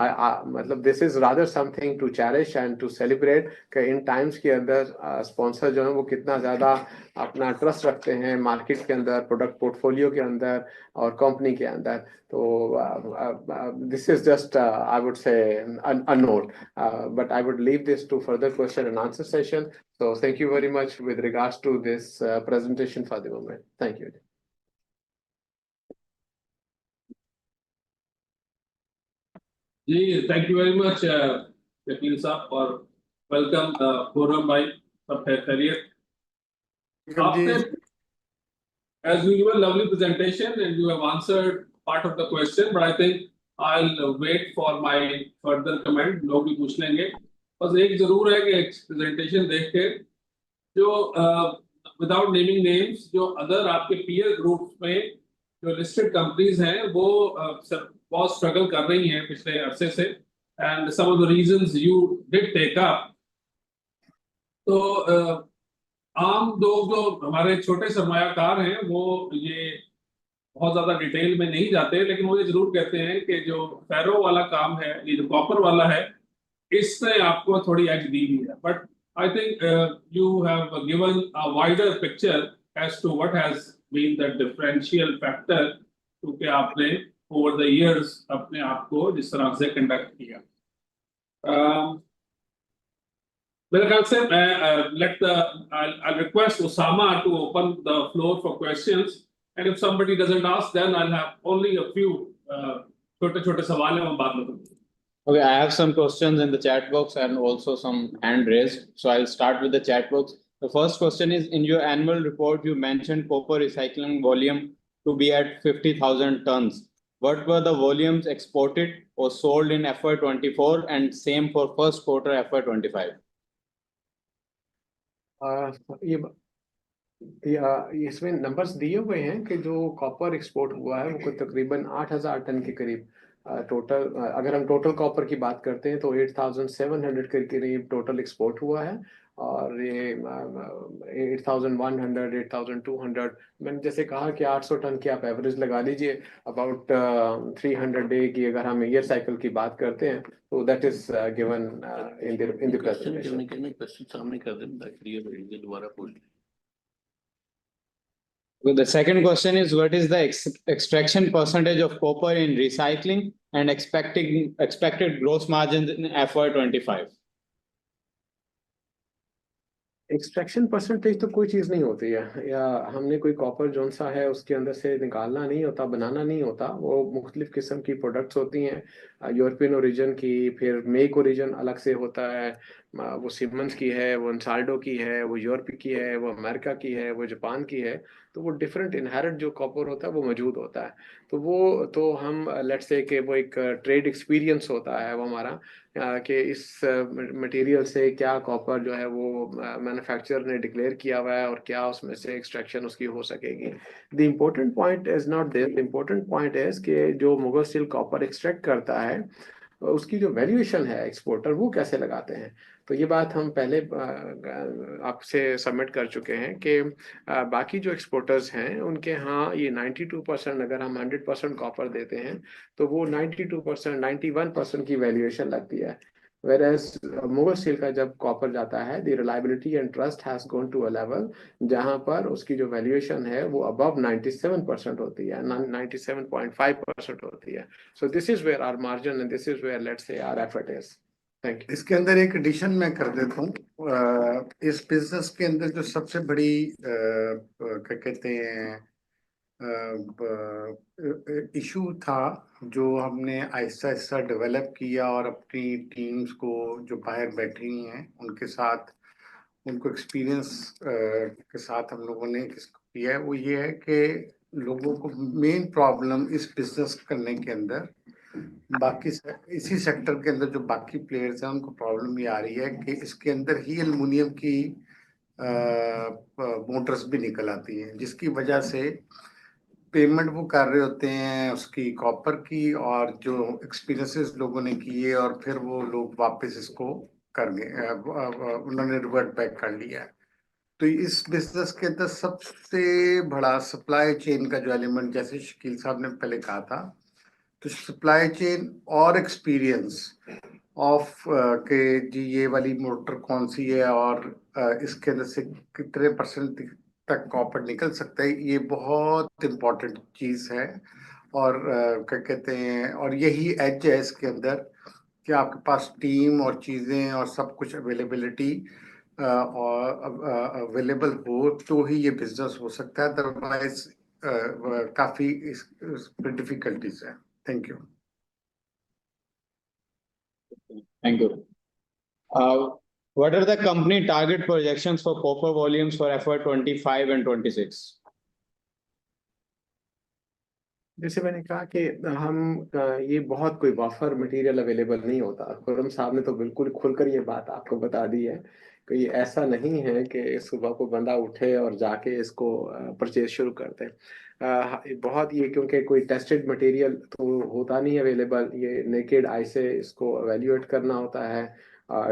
मतलब this is rather something to cherish and to celebrate कि इन टाइम्स के अंदर स्पॉन्सर जो है वो कितना ज़्यादा अपना ट्रस्ट रखते हैं मार्केट के अंदर, प्रोडक्ट पोर्टफोलियो के अंदर और कंपनी के अंदर। तो this is just I would say a note, but I would leave this to further question and answer session. So thank you very much with regards to this presentation for the moment. Thank you. जी thank you very much Vakil sahab और welcome Khurram भाई, सब खैरियत आपने as usual lovely presentation and you have answered part of the question, but I think I'll wait for my further comment. लोग भी पूछ लेंगे, बस एक जरूर है कि presentation देख के जो without naming names जो अदर आपके peer groups में जो listed companies हैं वो बहुत struggle कर रही हैं पिछले अरसे से, and some of the reasons you did take up. तो आम लोग जो हमारे छोटे सरमायाकार हैं वो ये बहुत ज्यादा डिटेल में नहीं जाते, लेकिन वो ये जरूर कहते हैं कि जो फेरो वाला काम है, ये जो कॉपर वाला है, इसने आपको थोड़ी एज दी हुई है। But I think you have given a wider picture as to what has been the differential factor, क्योंकि आपने ओवर द इयर्स अपने आप को जिस तरह से कंडक्ट किया। मेरे ख्याल से I'll request Osama to open the floor for questions, and if somebody doesn't ask, then I'll have only a few छोटे-छोटे सवाल हैं, हम बाद में करेंगे। Okay, I have some questions in the chat box and also some hand raised. So I'll start with the chat box. The first question is, in your annual report, you mentioned copper recycling volume to be at 50,000 tons. What were the volumes exported or sold in FY24 and same for first quarter FY25? इसमें numbers दिए हुए हैं कि जो copper export हुआ है वो कोई तकरीबन 8,000 टन के करीब टोटल। अगर हम टोटल कॉपर की बात करते हैं तो 8,700 के करीब टोटल एक्सपोर्ट हुआ है, और ये 8,100 8,200 मैंने जैसे कहा कि 800 टन की आप एवरेज लगा लीजिए। अबाउट 300 डे की अगर हम ईयर साइकिल की बात करते हैं तो that is given in the presentation. Question सामने कर दें ताकि ये दोबारा पूछ लें। So the second question is, what is the extraction percentage of copper in recycling and expected gross margins in FY25? Extraction percentage तो कोई चीज़ नहीं होती है, या हमने कोई कॉपर जोन सा है उसके अंदर से निकालना नहीं होता, बनाना नहीं होता। वो मुख्तलिफ किस्म की प्रोडक्ट्स होती हैं यूरोपियन ओरिजिन की, फिर मेक ओरिजिन अलग से होता है, वो सीमेंस की है, वो अंसाल्डो की है, वो यूरोप की है, वो अमेरिका की है, वो जापान की है। तो वो डिफरेंट इनहेरेंट जो कॉपर होता है वो मौजूद होता है। तो वो तो हम लेट्स से कि वो एक ट्रेड एक्सपीरियंस होता है वो हमारा कि इस मटेरियल से क्या कॉपर जो है वो मैन्युफैक्चरर ने डिक्लेयर किया हुआ है और क्या उसमें से एक्सट्रैक्शन उसकी हो सकेगी। The important point is not this, the important point is कि जो मुगल स्टील कॉपर एक्सट्रैक्ट करता है उसकी जो वैल्यूएशन है एक्सपोर्टर वो कैसे लगाते हैं। तो ये बात हम पहले आपसे सबमिट कर चुके हैं कि बाकी जो एक्सपोर्टर्स हैं उनके यहाँ ये 92%, अगर हम 100% कॉपर देते हैं तो वो 92% 91% की वैल्यूएशन लगती है। Whereas मुगल स्टील का जब कॉपर जाता है, the reliability and trust has gone to a level जहां पर उसकी जो वैल्यूएशन है वो above 97% होती है, 97.5% होती है। So this is where our margin and this is where let's say our effort is. Thank you. इसके अंदर एक एडिशन मैं कर देता हूँ। इस बिजनेस के अंदर जो सबसे बड़ी क्या कहते हैं इशू था, जो हमने आहिस्ता आहिस्ता डेवलप किया और अपनी टीम्स को जो बाहर बैठी हैं उनके साथ, उनको एक्सपीरियंस के साथ हम लोगों ने किया है, वो ये है कि लोगों को मेन प्रॉब्लम इस बिजनेस करने के अंदर बाकी इसी सेक्टर के अंदर जो बाकी प्लेयर्स हैं उनको प्रॉब्लम ये आ रही है कि इसके अंदर ही एल्युमिनियम की मोटर्स भी निकल आती हैं, जिसकी वजह से पेमेंट वो कर रहे होते हैं उसकी कॉपर की, और जो एक्सपीरियंसेस लोगों ने किए और फिर वो लोग वापस इसको कर गए, उन्होंने रिवर्ट बैक कर लिया है। तो इस बिजनेस के अंदर सबसे बड़ा सप्लाई चेन का जो एलिमेंट, जैसे शकील साहब ने पहले कहा था, तो सप्लाई चेन और एक्सपीरियंस ऑफ के जी ये वाली मोटर कौन सी है और इसके अंदर से कितने परसेंट तक कॉपर निकल सकता है, ये बहुत इम्पोर्टेंट चीज है। और क्या कहते हैं, और यही एज है इसके अंदर कि आपके पास टीम और चीजें और सब कुछ अवेलेबिलिटी और अवेलेबल हो तो ही ये बिजनेस हो सकता है, अदरवाइज काफी डिफिकल्टीज है। Thank you. Thank you. What are the company target projections for copper volumes for FY25 and 26? जैसे मैंने कहा कि हम ये बहुत कोई बफर मटेरियल अवेलेबल नहीं होता। खुर्रम साहब ने तो बिल्कुल खुलकर ये बात आपको बता दी है कि ये ऐसा नहीं है कि सुबह को बंदा उठे और जाके इसको परचेज शुरू कर दे। बहुत ये क्योंकि कोई टेस्टेड मटेरियल तो होता नहीं अवेलेबल, ये नेकेड आई से इसको एवेल्यूएट करना होता है।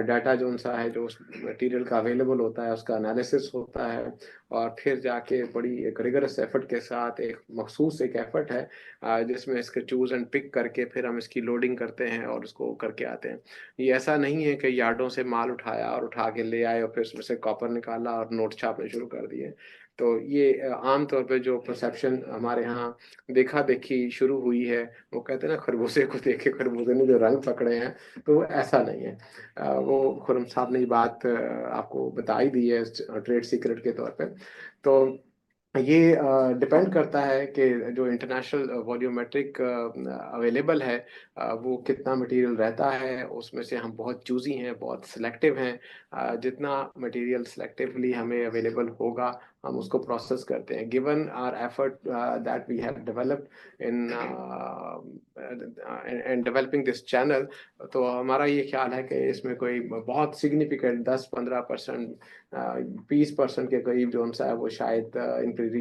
डाटा जो सा है जो उस मटेरियल का अवेलेबल होता है उसका एनालिसिस होता है, और फिर जाके बड़ी एक रिगरस एफर्ट के साथ एक मखसूस एक एफर्ट है जिसमें इसके चूज एंड पिक करके फिर हम इसकी लोडिंग करते हैं और उसको करके आते हैं। ये ऐसा नहीं है कि यार्डों से माल उठाया और उठा के ले आए और फिर उसमें से कॉपर निकाला और नोट छापने शुरू कर दिए। तो ये आम तौर पे जो परसेप्शन हमारे यहाँ देखा देखी शुरू हुई है, वो कहते हैं ना खरबूजे को देखे खरबूजे ने जो रंग पकड़े हैं, तो वो ऐसा नहीं है। वो खुर्रम साहब ने ये बात आपको बताई दी है ट्रेड सीक्रेट के तौर पे। तो ये डिपेंड करता है कि जो इंटरनेशनल वॉल्यूमेट्रिक अवेलेबल है वो कितना मटेरियल रहता है। उसमें से हम बहुत चूजी हैं, बहुत सिलेक्टिव हैं। जितना मटेरियल सिलेक्टिवली हमें अवेलेबल होगा हम उसको प्रोसेस करते हैं। Given our effort that we have developed in developing this channel, तो हमारा ये ख्याल है कि इसमें कोई बहुत सिग्निफिकेंट 10-15% 20% के करीब जो सा है वो शायद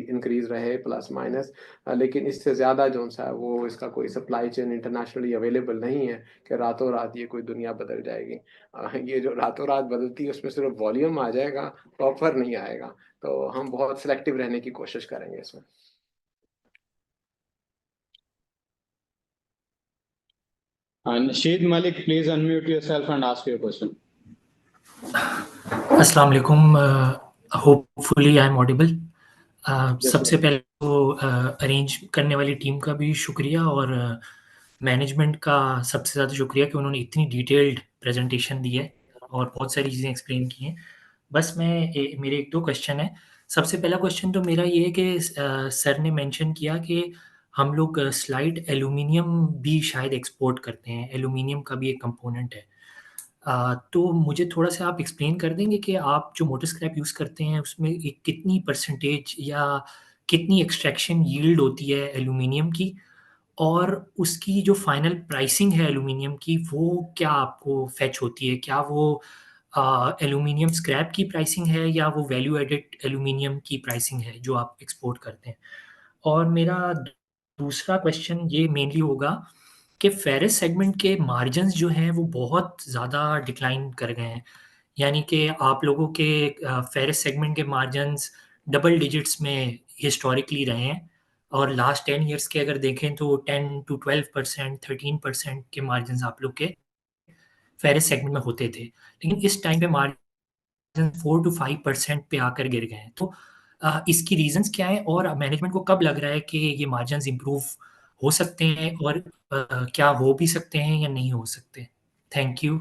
इंक्रीज रहे प्लस माइनस, लेकिन इससे ज़्यादा जो सा है वो इसका कोई सप्लाई चेन इंटरनेशनली अवेलेबल नहीं है कि रातों रात ये कोई दुनिया बदल जाएगी। ये जो रातों रात बदलती है उसमें सिर्फ वॉल्यूम आ जाएगा, कॉपर नहीं आएगा। तो हम बहुत सिलेक्टिव रहने की कोशिश करेंगे इसमें। Nasheed Malik, please unmute yourself and ask your question. अस्सलाम वालेकुम, होपफुली आई एम ऑडिबल। सबसे पहले तो अरेंज करने वाली टीम का भी शुक्रिया और मैनेजमेंट का सबसे ज़्यादा शुक्रिया कि उन्होंने इतनी डिटेल्ड प्रेजेंटेशन दी है और बहुत सारी चीज़ें एक्सप्लेन की हैं। बस मेरे 1-2 क्वेश्चन हैं। सबसे पहला क्वेश्चन तो मेरा ये है कि सर ने मेंशन किया कि हम लोग स्लाइड एल्यूमीनियम भी शायद एक्सपोर्ट करते हैं, एल्यूमीनियम का भी एक कंपोनेंट है। तो मुझे थोड़ा-सा आप एक्सप्लेन कर देंगे कि आप जो मोटर स्क्रैप यूज़ करते हैं उसमें एक कितनी परसेंटेज या कितनी एक्सट्रैक्शन यील्ड होती है एल्यूमीनियम की? और उसकी जो फाइनल प्राइसिंग है एल्यूमीनियम की वो क्या आपको फेच होती है? क्या वो एल्यूमीनियम स्क्रैप की प्राइसिंग है या वो वैल्यू एडेड एल्यूमीनियम की प्राइसिंग है जो आप एक्सपोर्ट करते हैं? और मेरा दूसरा क्वेश्चन ये मेनली होगा कि फेरस सेगमेंट के मार्जिन्स जो हैं वो बहुत ज़्यादा डिक्लाइन कर गए हैं। यानी कि आप लोगों के फेरस सेगमेंट के मार्जिन्स डबल डिजिट्स में हिस्टोरिकली रहे हैं और लास्ट 10 इयर्स के अगर देखें तो 10 टू 12%, 13% के मार्जिन्स आप लोग के फेरस सेगमेंट में होते थे। लेकिन इस टाइम पे मार्जिन 4 टू 5% पे आकर गिर गए हैं। तो इसकी रीज़न्स क्या हैं और मैनेजमेंट को कब लग रहा है कि ये मार्जिन्स इम्प्रूव हो सकते हैं और क्या हो भी सकते हैं या नहीं हो सकते? Thank you.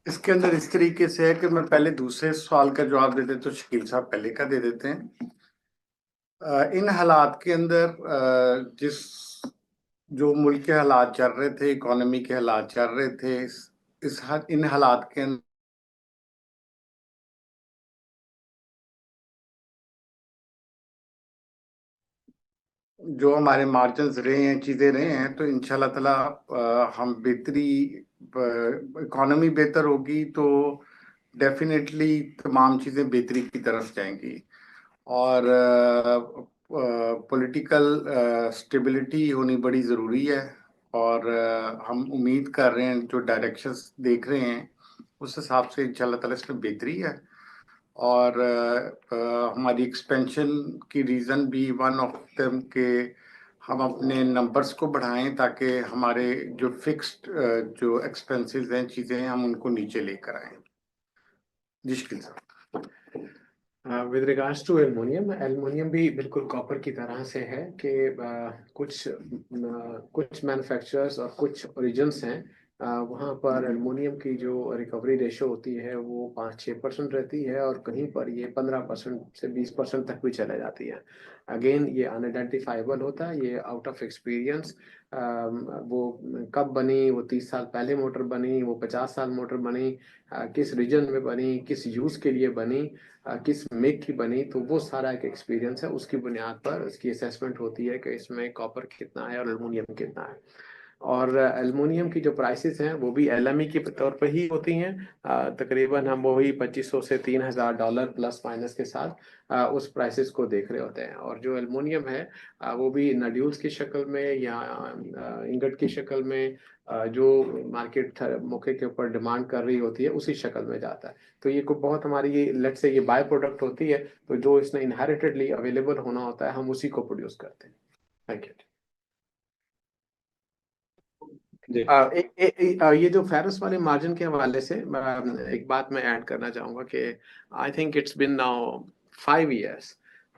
इसके अंदर इस तरीके से है कि मैं पहले दूसरे सवाल का जवाब दे देता, तो शकील साहब पहले का दे देते हैं। इन हालात के अंदर जिस जो मुल्क के हालात चल रहे थे, इकोनॉमी के हालात चल रहे थे, इन हालात के अंदर जो हमारे मार्जिन्स रहे हैं, चीजें रहे हैं, तो इंशाल्लाह ताला हम बेहतरी, इकोनॉमी बेहतर होगी तो डेफिनेटली तमाम चीजें बेहतरी की तरफ जाएंगी। और पॉलिटिकल स्टेबिलिटी होनी बड़ी ज़रूरी है। और हम उम्मीद कर रहे हैं, जो डायरेक्शंस देख रहे हैं उस हिसाब से इंशाल्लाह ताला इसमें बेहतरी है। और हमारी एक्सपेंशन की रीज़न भी वन ऑफ देम के हम अपने नंबर्स को बढ़ाएं ताकि हमारे जो फिक्स्ड जो एक्सपेंसेस हैं, चीज़ें हैं, हम उनको नीचे लेकर आएं। जी Shakeel sahab. With regards to aluminium, aluminium भी बिल्कुल कॉपर की तरह से है कि कुछ मैन्युफैक्चरर्स और कुछ ओरिजिन्स हैं, वहाँ पर एल्युमिनियम की जो रिकवरी रेशो होती है वो 5-6% रहती है, और कहीं पर ये 15% से 20% तक भी चले जाती है। अगेन ये अनआइडेंटिफाइबल होता है, ये आउट ऑफ एक्सपीरियंस। वो कब बनी, वो 30 साल पहले मोटर बनी, वो 50 साल मोटर बनी, किस रीजन में बनी, किस यूज़ के लिए बनी, किस मेक की बनी, तो वो सारा एक एक्सपीरियंस है। उसकी बुनियाद पर इसकी असेसमेंट होती है कि इसमें कॉपर कितना है और एल्युमिनियम कितना है। और एल्युमिनियम की जो प्राइसेस हैं वो भी एलएमई के तौर पर ही होती हैं। तकरीबन हम वही $2,500 से $3,000 प्लस माइनस के साथ उस प्राइसेस को देख रहे होते हैं। और जो एल्युमिनियम है वो भी नड्यूल्स की शक्ल में या इंगट की शक्ल में, जो मार्केट मौके के ऊपर डिमांड कर रही होती है उसी शक्ल में जाता है। तो ये कोई बहुत हमारी, ये लेट्स से ये बाय प्रोडक्ट होती है, तो जो इसने इनहेरिटेडली अवेलेबल होना होता है हम उसी को प्रोड्यूस करते हैं। Thank you. ये जो फेरस वाले मार्जिन के हवाले से एक बात मैं ऐड करना चाहूँगा कि I think it's been now 5 years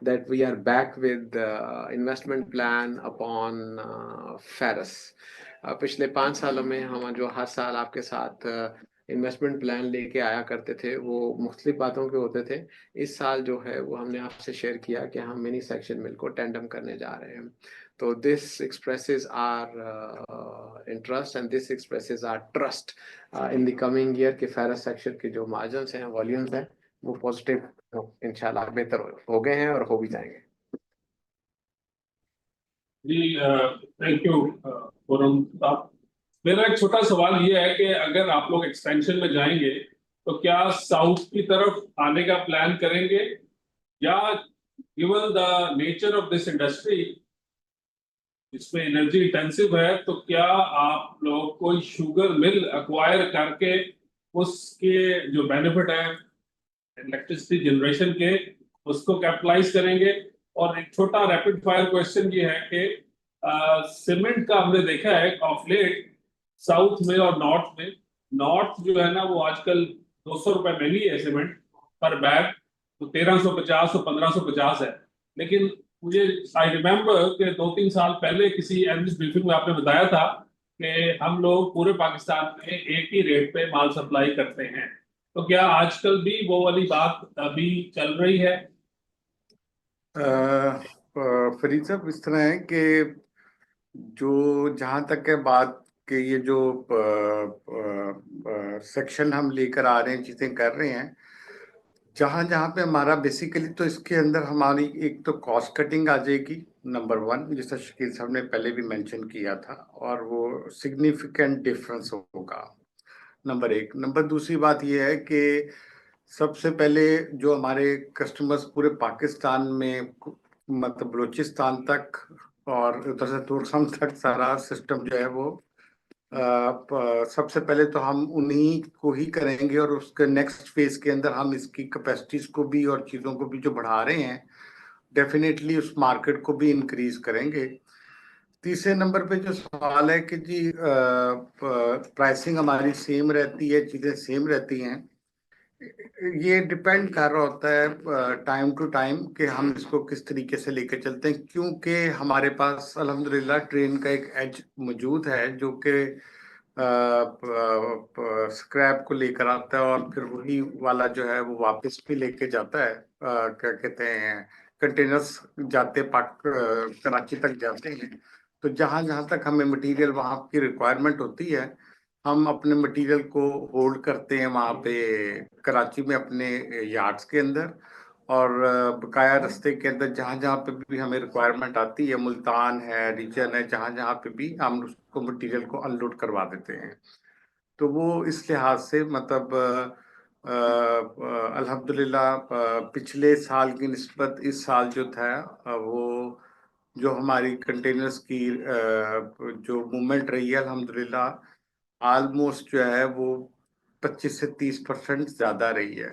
that we are back with investment plan upon ferrous. पिछले 5 सालों में हम जो हर साल आपके साथ इन्वेस्टमेंट प्लान लेके आया करते थे वो मुख्तलिफ बातों के होते थे। इस साल जो है वो हमने आपसे शेयर किया कि हम मिनी सेक्शन मिल को टेंडम करने जा रहे हैं। तो this expresses our interest and this expresses our trust in the coming year के फेरस सेक्शन के जो मार्जिन्स हैं, वॉल्यूम्स हैं, वो पॉजिटिव इंशाल्लाह बेहतर हो गए हैं और हो भी जाएंगे। जी थैंक यू पूरम साहब। मेरा एक छोटा सवाल ये है कि अगर आप लोग एक्सपेंशन में जाएंगे तो क्या साउथ की तरफ आने का प्लान करेंगे, या given the nature of this industry इसमें एनर्जी इंटेंसिव है, तो क्या आप लोग कोई शुगर मिल एक्वायर करके उसके जो बेनिफिट है इलेक्ट्रिसिटी जनरेशन के उसको कैपिटलाइज करेंगे? और एक छोटा रैपिड फायर क्वेश्चन ये है कि सीमेंट का हमने देखा है ऑफ लेट साउथ में और नॉर्थ में। नॉर्थ जो है ना वो आजकल 200 रुपए महंगी है सीमेंट पर बैग, तो 1350 और 1550 है। लेकिन मुझे आई रिमेम्बर कि 2-3 साल पहले किसी एनालिस्ट ब्रीफिंग में आपने बताया था कि हम लोग पूरे पाकिस्तान में एक ही रेट पे माल सप्लाई करते हैं। तो क्या आजकल भी वो वाली बात अभी चल रही है? फरीद साहब, इस तरह है कि जो जहाँ तक है बात कि ये जो सेक्शन हम लेकर आ रहे हैं, चीजें कर रहे हैं, जहाँ जहाँ पे हमारा बेसिकली तो इसके अंदर हमारी एक तो कॉस्ट कटिंग आ जाएगी नंबर 1, जैसा शकील साहब ने पहले भी मेंशन किया था, और वो सिग्निफिकेंट डिफरेंस होगा नंबर 1। नंबर दूसरी बात ये है कि सबसे पहले जो हमारे कस्टमर्स पूरे पाकिस्तान में, मतलब बलूचिस्तान तक और उधर से तुर्कम तक सारा सिस्टम जो है वो सबसे पहले तो हम उन्हीं को ही करेंगे, और उसके नेक्स्ट फेज के अंदर हम इसकी कैपेसिटीज को भी और चीज़ों को भी जो बढ़ा रहे हैं, डेफिनेटली उस मार्केट को भी इंक्रीज करेंगे। तीसरे नंबर पे जो सवाल है कि जी प्राइसिंग हमारी सेम रहती है, चीज़ें सेम रहती हैं, ये डिपेंड कर रहा होता है टाइम टू टाइम कि हम इसको किस तरीके से लेके चलते हैं, क्योंकि हमारे पास अल्हम्दुलिल्लाह ट्रेन का एक एज मौजूद है जो कि स्क्रैप को लेकर आता है और फिर वही वाला जो है वो वापस भी लेके जाता है। क्या कहते हैं, कंटेनर्स जाते कराची तक जाते हैं। तो जहाँ जहाँ तक हमें मटेरियल वहाँ की रिक्वायरमेंट होती है, हम अपने मटेरियल को होल्ड करते हैं वहाँ पे कराची में अपने यार्ड्स के अंदर, और बकाया रास्ते के अंदर जहाँ जहाँ पे भी हमें रिक्वायरमेंट आती है, मुल्तान है, रीजन है, जहाँ जहाँ पे भी हम उसको मटेरियल को अनलोड करवा देते हैं। तो वो इस लिहाज से मतलब अल्हम्दुलिल्लाह पिछले साल की निस्बत इस साल जो था वो जो हमारी कंटेनर्स की जो मूवमेंट रही है अल्हम्दुलिल्लाह ऑलमोस्ट जो है वो 25 से 30% ज़्यादा रही है।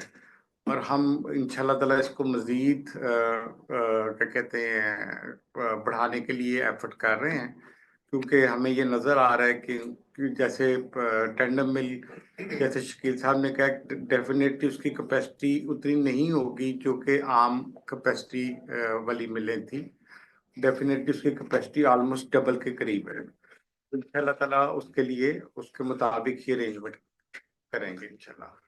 और हम इंशाल्लाह ताला इसको मज़ीद क्या कहते हैं बढ़ाने के लिए एफर्ट कर रहे हैं, क्योंकि हमें ये नज़र आ रहा है कि जैसे टेंडम मिल जैसे शकील साहब ने कहा, डेफिनेटली उसकी कैपेसिटी उतनी नहीं होगी जो कि आम कैपेसिटी वाली मिलें थी। डेफिनेटली उसकी कैपेसिटी ऑलमोस्ट डबल के करीब है। तो इंशाल्लाह ताला उसके लिए उसके मुताबिक ही अरेंजमेंट करेंगे इंशाल्लाह।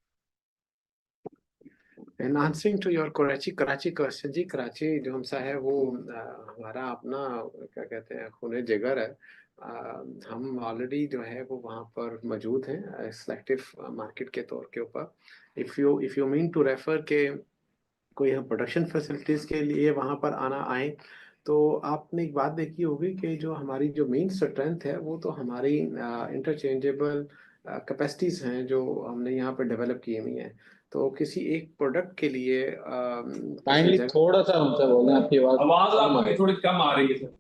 And answering to your Karachi question जी, कराची जो हमसा है वो हमारा अपना क्या कहते हैं खूने जिगर है। हम ऑलरेडी जो है वो वहाँ पर मौजूद हैं सिलेक्टिव मार्केट के तौर के ऊपर। If you mean to refer के कोई हम प्रोडक्शन फैसिलिटीज़ के लिए वहाँ पर आए, तो आपने एक बात देखी होगी कि जो हमारी जो मेन स्ट्रेंथ है वो तो हमारी इंटरचेंजेबल कैपेसिटीज़ हैं जो हमने यहाँ पर डेवलप की हुई हैं। तो किसी एक प्रोडक्ट के लिए काइंडली थोड़ा सा हमसे बोलें, आपकी आवाज कम आ आपकी रही थोड़ी कम आ रही है सर।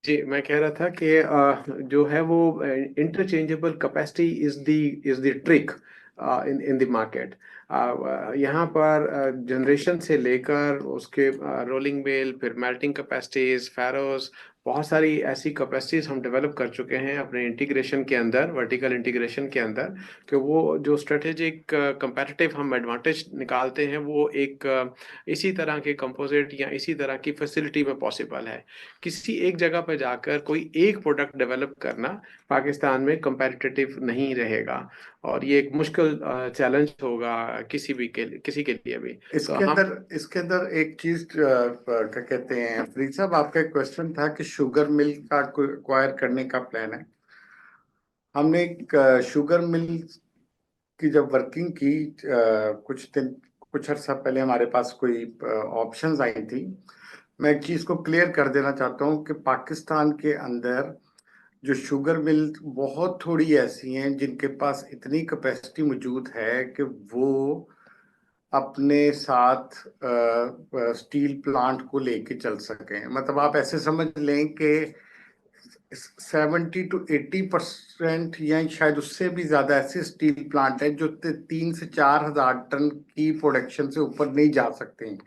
जी, मैं कह रहा था कि जो है वो interchangeable capacity is the trick in the market. यहाँ पर जनरेशन से लेकर उसके रोलिंग मिल, फिर मेल्टिंग कैपेसिटीज, फेरोस, बहुत सारी ऐसी कैपेसिटीज हम डेवलप कर चुके हैं अपने इंटीग्रेशन के अंदर, वर्टिकल इंटीग्रेशन के अंदर, कि वो जो स्ट्रेटेजिक कंपैरेटिव हम एडवांटेज निकालते हैं वो एक इसी तरह के कंपोजिट या इसी तरह की फैसिलिटी में पॉसिबल है। किसी एक जगह पर जाकर कोई एक प्रोडक्ट डेवलप करना पाकिस्तान में कंपैरेटिव नहीं रहेगा, और ये एक मुश्किल चैलेंज होगा किसी के लिए भी। इसके अंदर एक चीज क्या कहते हैं फरीद साहब, आपका एक क्वेश्चन था कि शुगर मिल का एक्वायर करने का प्लान है। हमने एक शुगर मिल की जब वर्किंग की कुछ अर्सा पहले हमारे पास कोई ऑप्शंस आई थी। मैं एक चीज को क्लियर कर देना चाहता हूँ कि पाकिस्तान के अंदर जो शुगर मिल बहुत थोड़ी ऐसी हैं जिनके पास इतनी कैपेसिटी मौजूद है कि वो अपने साथ स्टील प्लांट को लेके चल सकें। मतलब आप ऐसे समझ लें कि 70 to 80% या शायद उससे भी ज्यादा ऐसे स्टील प्लांट है जो 3 से 4 हजार टन की प्रोडक्शन से ऊपर नहीं जा सकते हैं,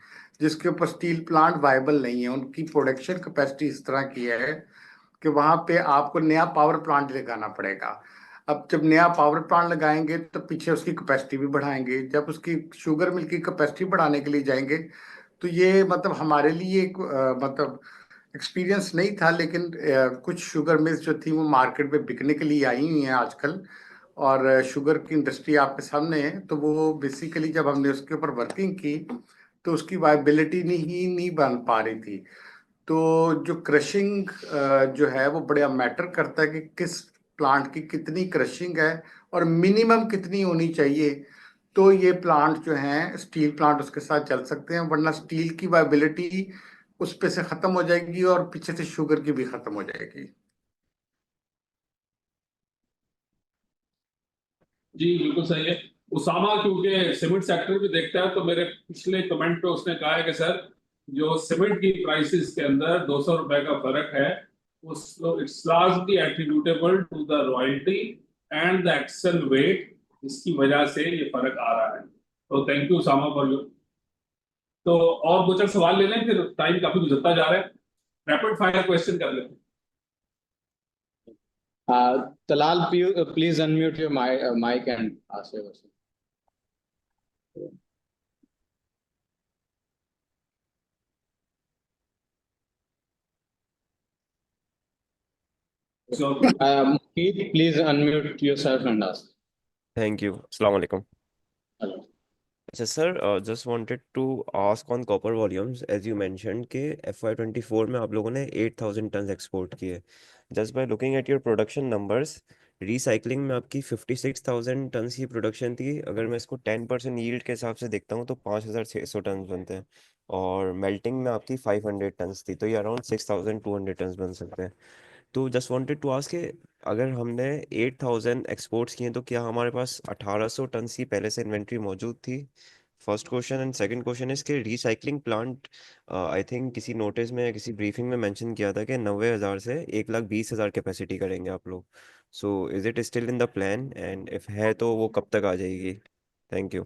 जिसके ऊपर स्टील प्लांट वायबल नहीं है। उनकी प्रोडक्शन कैपेसिटी इस तरह की है कि वहां पे आपको नया पावर प्लांट लगाना पड़ेगा। अब जब नया पावर प्लांट लगाएंगे तो पीछे उसकी कैपेसिटी भी बढ़ाएंगे। जब उसकी शुगर मिल की कैपेसिटी बढ़ाने के लिए जाएंगे तो ये मतलब हमारे लिए एक मतलब एक्सपीरियंस नहीं था, लेकिन कुछ शुगर मिल्स जो थी वो मार्केट में बिकने के लिए आई हुई हैं आजकल, और शुगर की इंडस्ट्री आपके सामने है। तो वो बेसिकली जब हमने उसके ऊपर वर्किंग की तो उसकी वायबिलिटी नहीं बन पा रही थी। तो जो क्रशिंग जो है वो बड़ा मैटर करता है कि किस प्लांट की कितनी क्रशिंग है और मिनिमम कितनी होनी चाहिए, तो ये प्लांट जो हैं स्टील प्लांट उसके साथ चल सकते हैं, वरना स्टील की वायबिलिटी उस पे से खत्म हो जाएगी और पीछे से शुगर की भी खत्म हो जाएगी। जी बिल्कुल सही है। उसामा क्योंकि सीमेंट सेक्टर भी देखता है, तो मेरे पिछले कमेंट पे उसने कहा है कि सर जो सीमेंट की प्राइसेस के अंदर 200 रुपए का फर्क है, उसको it's largely attributable to the royalty and the excel weight, इसकी वजह से ये फर्क आ रहा है। तो thank you Usama for you. तो और दो चार सवाल ले लें, फिर टाइम काफी गुजरता जा रहा है, रैपिड फायर क्वेश्चन कर लेते हैं। Talal, please unmute your mic and ask your question. So, Mohit, please unmute yourself and ask. Thank you. Assalamu alaikum. Hello. Yes, sir. Just wanted to ask on copper volumes, as you mentioned कि FY24 में आप लोगों ने 8,000 tons export किए. Just by looking at your production numbers, recycling में आपकी 56,000 ton की production थी। अगर मैं इसको 10% यील्ड के हिसाब से देखता हूँ तो 5,600 टन बनते हैं। और मेल्टिंग में आपकी 500 टन्स थी, तो ये अराउंड 6,200 टन्स बन सकते हैं। तो जस्ट वांटेड टू आस्क कि अगर हमने 8,000 एक्सपोर्ट्स किए तो क्या हमारे पास 1,800 टन की पहले से इन्वेंट्री मौजूद थी? First question. And second question is कि रिसाइकलिंग प्लांट, आई थिंक किसी नोटिस में किसी ब्रीफिंग में मेंशन किया था कि 90,000 से 1,20,000 कैपेसिटी करेंगे आप लोग। So is it still in the plan, and if है तो वो कब तक आ जाएगी? Thank you.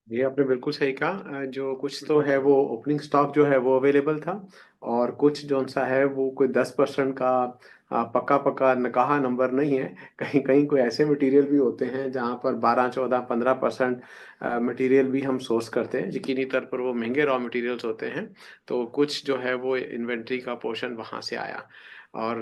ये आपने बिल्कुल सही कहा। जो कुछ तो है वो ओपनिंग स्टॉक जो है वो अवेलेबल था, और कुछ जो सा है वो कोई 10% का पक्का पक्का नकाहा नंबर नहीं है। कहीं कहीं कोई ऐसे मटेरियल भी होते हैं जहां पर 12, 14, 15% मटेरियल भी हम सोर्स करते हैं। यकीनी तौर पर वो महंगे रॉ मटेरियल्स होते हैं, तो कुछ जो है वो इन्वेंट्री का पोर्शन वहां से आया। और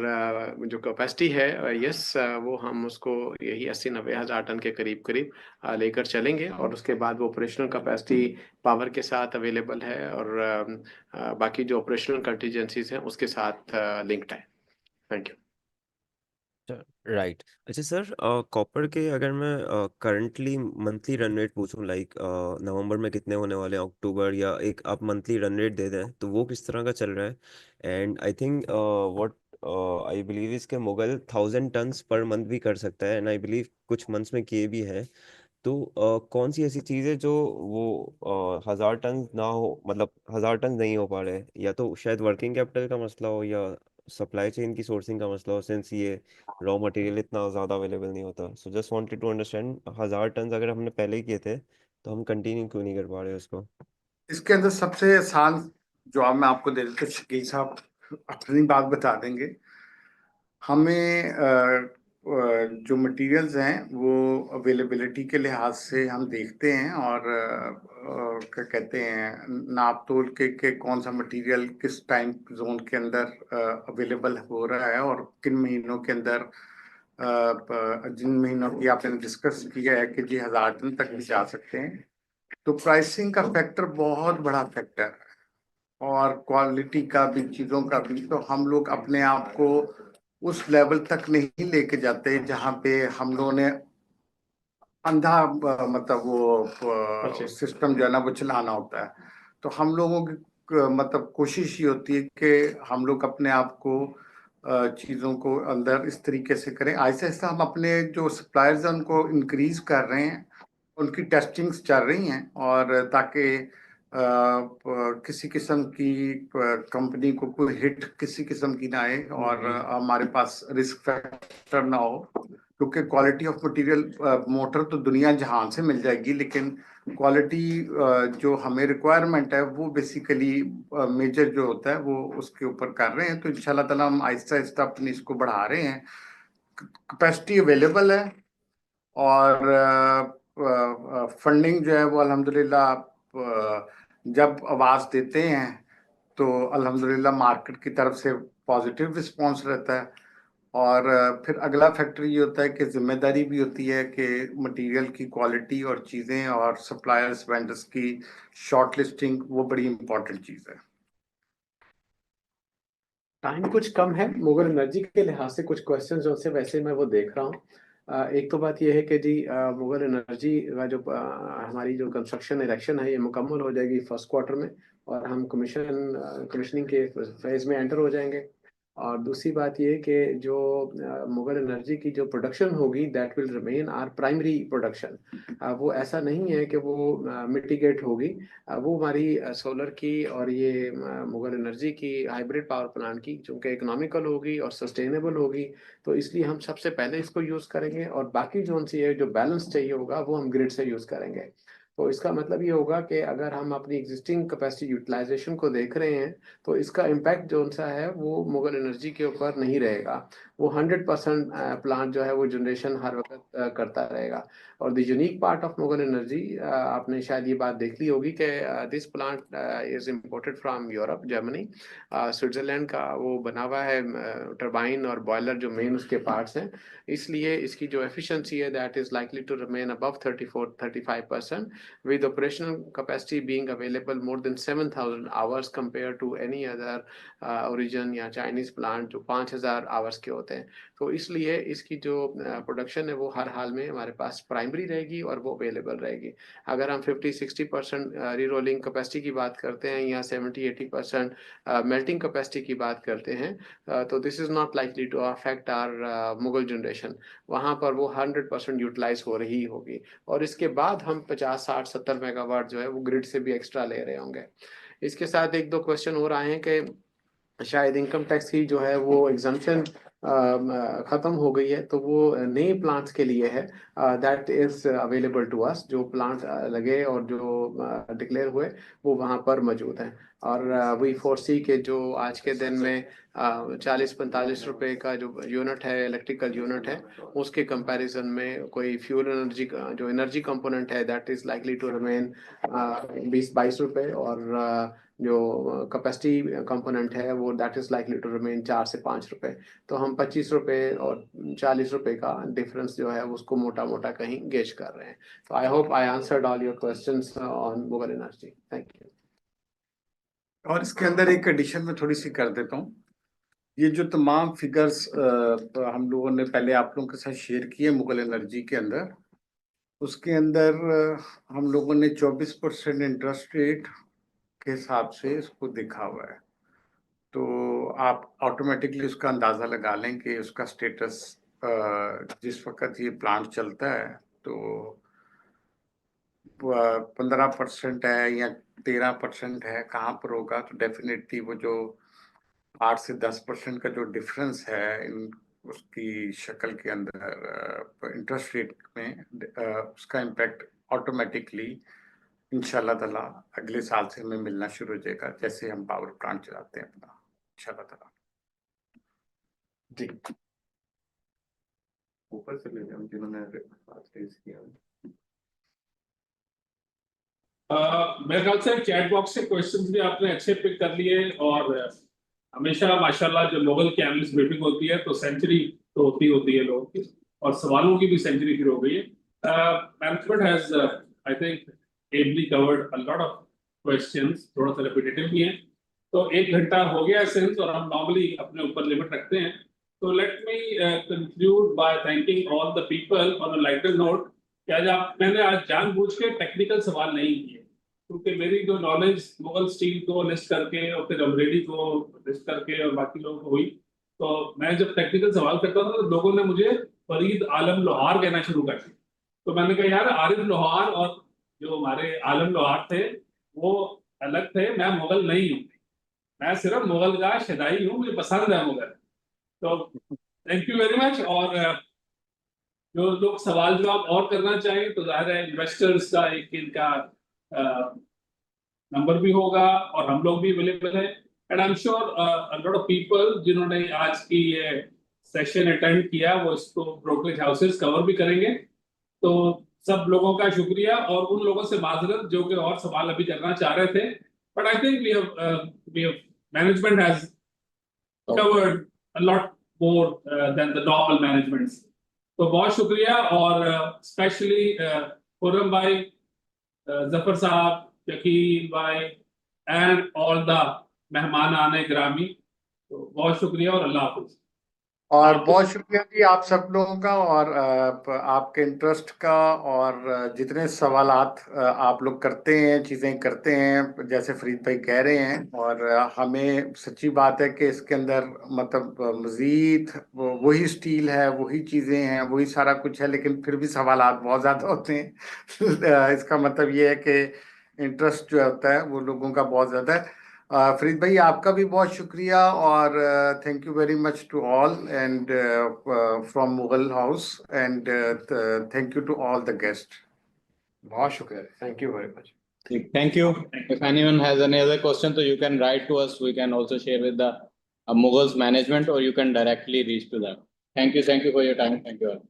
जो कैपेसिटी है, यस, वो हम उसको यही 80-90 हज़ार टन के करीब करीब लेकर चलेंगे, और उसके बाद वो ऑपरेशनल कैपेसिटी पावर के साथ अवेलेबल है, और बाकी जो ऑपरेशनल कंटीजेंसीज हैं उसके साथ लिंक्ड है। Thank you. राइट। अच्छा सर, कॉपर के अगर मैं करंटली मंथली रन रेट पूछूं, लाइक नवंबर में कितने होने वाले हैं, अक्टूबर, या एक आप मंथली रन रेट दे दें तो वो किस तरह का चल रहा है? And I think what I believe इसके मुगल 1,000 टन्स पर मंथ भी कर सकता है, एंड आई बिलीव कुछ मंथ्स में किए भी है। तो कौन सी ऐसी चीज़ है जो वो 1,000 टन ना हो, मतलब 1,000 टन नहीं हो पा रहे? या तो शायद वर्किंग कैपिटल का मसला हो, या सप्लाई चेन की सोर्सिंग का मसला हो, सिंस ये रॉ मटेरियल इतना ज़्यादा अवेलेबल नहीं होता। So just wanted to understand, 1,000 ton अगर हमने पहले ही किए थे तो हम कंटिन्यू क्यों नहीं कर पा रहे उसको? इसके अंदर सबसे आसान जवाब मैं आपको दे देता हूँ, शकील साहब अपनी बात बता देंगे। हमें जो मटेरियल्स हैं वो अवेलेबिलिटी के लिहाज से हम देखते हैं, और क्या कहते हैं, नाप तोल के कौन सा मटेरियल किस टाइम जोन के अंदर अवेलेबल हो रहा है, और किन महीनों के अंदर जिन महीनों की आपने डिस्कस किया है कि जी 1,000 टन तक भी जा सकते हैं, तो प्राइसिंग का फैक्टर बहुत बड़ा फैक्टर है, और क्वालिटी का भी, चीज़ों का भी। तो हम लोग अपने आप को उस लेवल तक नहीं लेके जाते जहां पे हम लोगों ने अंधा मतलब वो सिस्टम जो है ना वो चलाना होता है। तो हम लोगों की मतलब कोशिश ये होती है कि हम लोग अपने आप को चीज़ों को अंदर इस तरीके से करें। ऐसे ऐसे हम अपने जो सप्लायर्स हैं उनको इंक्रीज कर रहे हैं, उनकी टेस्टिंग्स चल रही हैं, और ताकि किसी किस्म की कंपनी को कोई हिट किसी किस्म की ना आए, और हमारे पास रिस्क फैक्टर ना हो। क्योंकि क्वालिटी ऑफ मटेरियल, मोटर तो दुनिया जहान से मिल जाएगी, लेकिन क्वालिटी जो हमें रिक्वायरमेंट है वो बेसिकली मेजर जो होता है वो उसके ऊपर कर रहे हैं। तो इंशाल्लाह ताला हम आहिस्ता आहिस्ता अपनी इसको बढ़ा रहे हैं। कैपेसिटी अवेलेबल है, और फंडिंग जो है वो अल्हम्दुलिल्लाह जब आवाज़ देते हैं तो अल्हम्दुलिल्लाह मार्केट की तरफ से पॉजिटिव रिस्पांस रहता है। और फिर अगला फैक्टर ये होता है कि जिम्मेदारी भी होती है कि मटेरियल की क्वालिटी और चीज़ें, और सप्लायर्स वेंडर्स की शॉर्ट लिस्टिंग, वो बड़ी इंपॉर्टेंट चीज़ है। टाइम कुछ कम है, मुगल एनर्जी के लिहाज से कुछ क्वेश्चन जो से वैसे मैं वो देख रहा हूँ। एक तो बात यह है कि जी मुगल एनर्जी का जो हमारी जो कंस्ट्रक्शन इरेक्शन है ये मुकम्मल हो जाएगी फर्स्ट क्वार्टर में, और हम कमीशनिंग के फेज में एंटर हो जाएंगे। और दूसरी बात ये कि जो मुगल एनर्जी की जो प्रोडक्शन होगी that will remain our primary production. वो ऐसा नहीं है कि वो मिटिगेट होगी। वो हमारी सोलर की और ये मुगल एनर्जी की हाइब्रिड पावर प्लांट की, चूंकि इकोनॉमिकल होगी और सस्टेनेबल होगी, तो इसलिए हम सबसे पहले इसको यूज़ करेंगे, और बाकी जो सी है जो बैलेंस चाहिए होगा वो हम ग्रिड से यूज़ करेंगे। तो इसका मतलब ये होगा कि अगर हम अपनी एग्जिस्टिंग कैपेसिटी यूटिलाइजेशन को देख रहे हैं तो इसका इम्पैक्ट जो सा है वो मुगल एनर्जी के ऊपर नहीं रहेगा। वो 100% प्लांट जो है वो जनरेशन हर वक्त करता रहेगा। और the unique part of Mughal energy, आपने शायद ये बात देख ली होगी कि this plant is imported from Europe, Germany, Switzerland का वो बना हुआ है टरबाइन और बॉयलर जो मेन उसके पार्ट्स हैं। इसलिए इसकी जो एफिशिएंसी है that is likely to remain above 34-35%, with operational capacity being available more than 7,000 hours compared to any other origin या Chinese plant जो 5,000 hours के होते हैं। होते हैं। तो इसलिए इसकी जो प्रोडक्शन है वो हर हाल में हमारे पास प्राइमरी रहेगी और वो अवेलेबल रहेगी। अगर हम 50-60% री-रोलिंग कैपेसिटी की बात करते हैं या 70-80% मेल्टिंग कैपेसिटी की बात करते हैं, तो this is not likely to affect our Mughal generation. वहाँ पर वो 100% यूटिलाइज हो रही होगी और इसके बाद हम 50-60-70 मेगावाट जो है वो ग्रिड से भी एक्स्ट्रा ले रहे होंगे। इसके साथ एक दो क्वेश्चन हो रहे हैं कि शायद इनकम टैक्स की जो है वो एग्जम्पशन खत्म हो गई है, तो वो नए प्लांट्स के लिए है। That is available to us. जो प्लांट लगे और जो डिक्लेयर हुए वो वहाँ पर मौजूद हैं और वी फोरसी के जो आज के दिन में 40-45 रुपए का जो यूनिट है, इलेक्ट्रिकल यूनिट है, उसके कंपैरिजन में कोई फ्यूल एनर्जी जो एनर्जी कंपोनेंट है that is likely to remain 20-22 रुपए और जो कैपेसिटी कंपोनेंट है वो that is likely to remain 4 से 5 रुपए। तो हम 25 रुपए और 40 रुपए का डिफरेंस जो है उसको मोटा मोटा कहीं गेज कर रहे हैं। तो I hope I answered all your questions on Mughal energy. Thank you. और इसके अंदर एक एडिशन में थोड़ी सी कर देता हूँ। ये जो तमाम फिगर्स हम लोगों ने पहले आप लोगों के साथ शेयर किए मुगल एनर्जी के अंदर, उसके अंदर हम लोगों ने 24% इंटरेस्ट रेट के हिसाब से इसको देखा हुआ है। तो आप ऑटोमेटिकली उसका अंदाज़ा लगा लें कि उसका स्टेटस जिस वक्त ये प्लांट चलता है तो 15% है या 13% है, कहाँ पर होगा। तो डेफिनेटली वो जो 8 से 10% का जो डिफरेंस है इन उसकी शक्ल के अंदर इंटरेस्ट रेट में, उसका इम्पैक्ट ऑटोमेटिकली इंशाल्लाह ताला अगले साल से हमें मिलना शुरू हो जाएगा, जैसे हम पावर प्लांट चलाते हैं अपना, इंशाल्लाह ताला। जी ऊपर से ले लें जिन्होंने रेज किया। मेरे ख्याल से चैट बॉक्स से क्वेश्चंस भी आपने अच्छे पिक कर लिए और हमेशा माशाल्लाह जब मुगल की एनालिस्ट मीटिंग होती है तो सेंचुरी तो होती है लोगों की और सवालों की भी सेंचुरी फिर हो गई है। Management has I think ably covered a lot of questions, थोड़ा सा रिपीटेटिव भी हैं। तो 1 घंटा हो गया सेंस और हम नॉर्मली अपने ऊपर लिमिट रखते हैं। तो let me conclude bye thanking all the people on a lighter note. मैंने आज जानबूझ के टेक्निकल सवाल नहीं किए क्योंकि मेरी जो नॉलेज मुगल स्टील को लिस्ट करके और फिर अमरेडी को लिस्ट करके और बाकी लोगों को हुई, तो मैं जब टेक्निकल सवाल करता था तो लोगों ने मुझे फरीद आलम लोहार कहना शुरू कर दिया। तो मैंने कहा यार आरिफ लोहार और जो हमारे आलम लोहार थे वो अलग थे, मैं मुगल नहीं हूँ, मैं सिर्फ मुगल का शदाई हूँ, मुझे पसंद है मुगल। तो थैंक यू वेरी मच। और जो लोग सवाल जवाब और करना चाहें तो जाहिर है इन्वेस्टर्स का एक इनका नंबर भी होगा और हम लोग भी अवेलेबल है। And I am sure a lot of people जिन्होंने आज की ये सेशन अटेंड किया वो इसको ब्रोकरेज हाउसेस कवर भी करेंगे। तो सब लोगों का शुक्रिया और उन लोगों से माजरत जो कि और सवाल अभी करना चाह रहे थे, but I think we have management has covered a lot more than the normal managements. तो बहुत शुक्रिया और स्पेशली खुर्रम भाई, जफर साहब, शकील भाई एंड ऑल द मेहमान आने ग्रामी, तो बहुत शुक्रिया और अल्लाह हाफिज। और बहुत शुक्रिया जी आप सब लोगों का और आपके इंटरेस्ट का और जितने सवालात आप लोग करते हैं, चीज़ें करते हैं जैसे फरीद भाई कह रहे हैं। और हमें सच्ची बात है कि इसके अंदर मतलब मज़ीद वही स्टील है, वही चीज़ें हैं, वही सारा कुछ है, लेकिन फिर भी सवालात बहुत ज़्यादा होते हैं। इसका मतलब ये है कि इंटरेस्ट जो होता है वो लोगों का बहुत ज़्यादा है। फरीद भाई आपका भी बहुत शुक्रिया और thank you very much to all and from Mughal house and thank you to all the guest. बहुत शुक्रिया। Thank you very much. Thank you. If anyone has any other question, so you can write to us. We can also share with the Mughals management, or you can directly reach to them. Thank you for your time. Thank you all.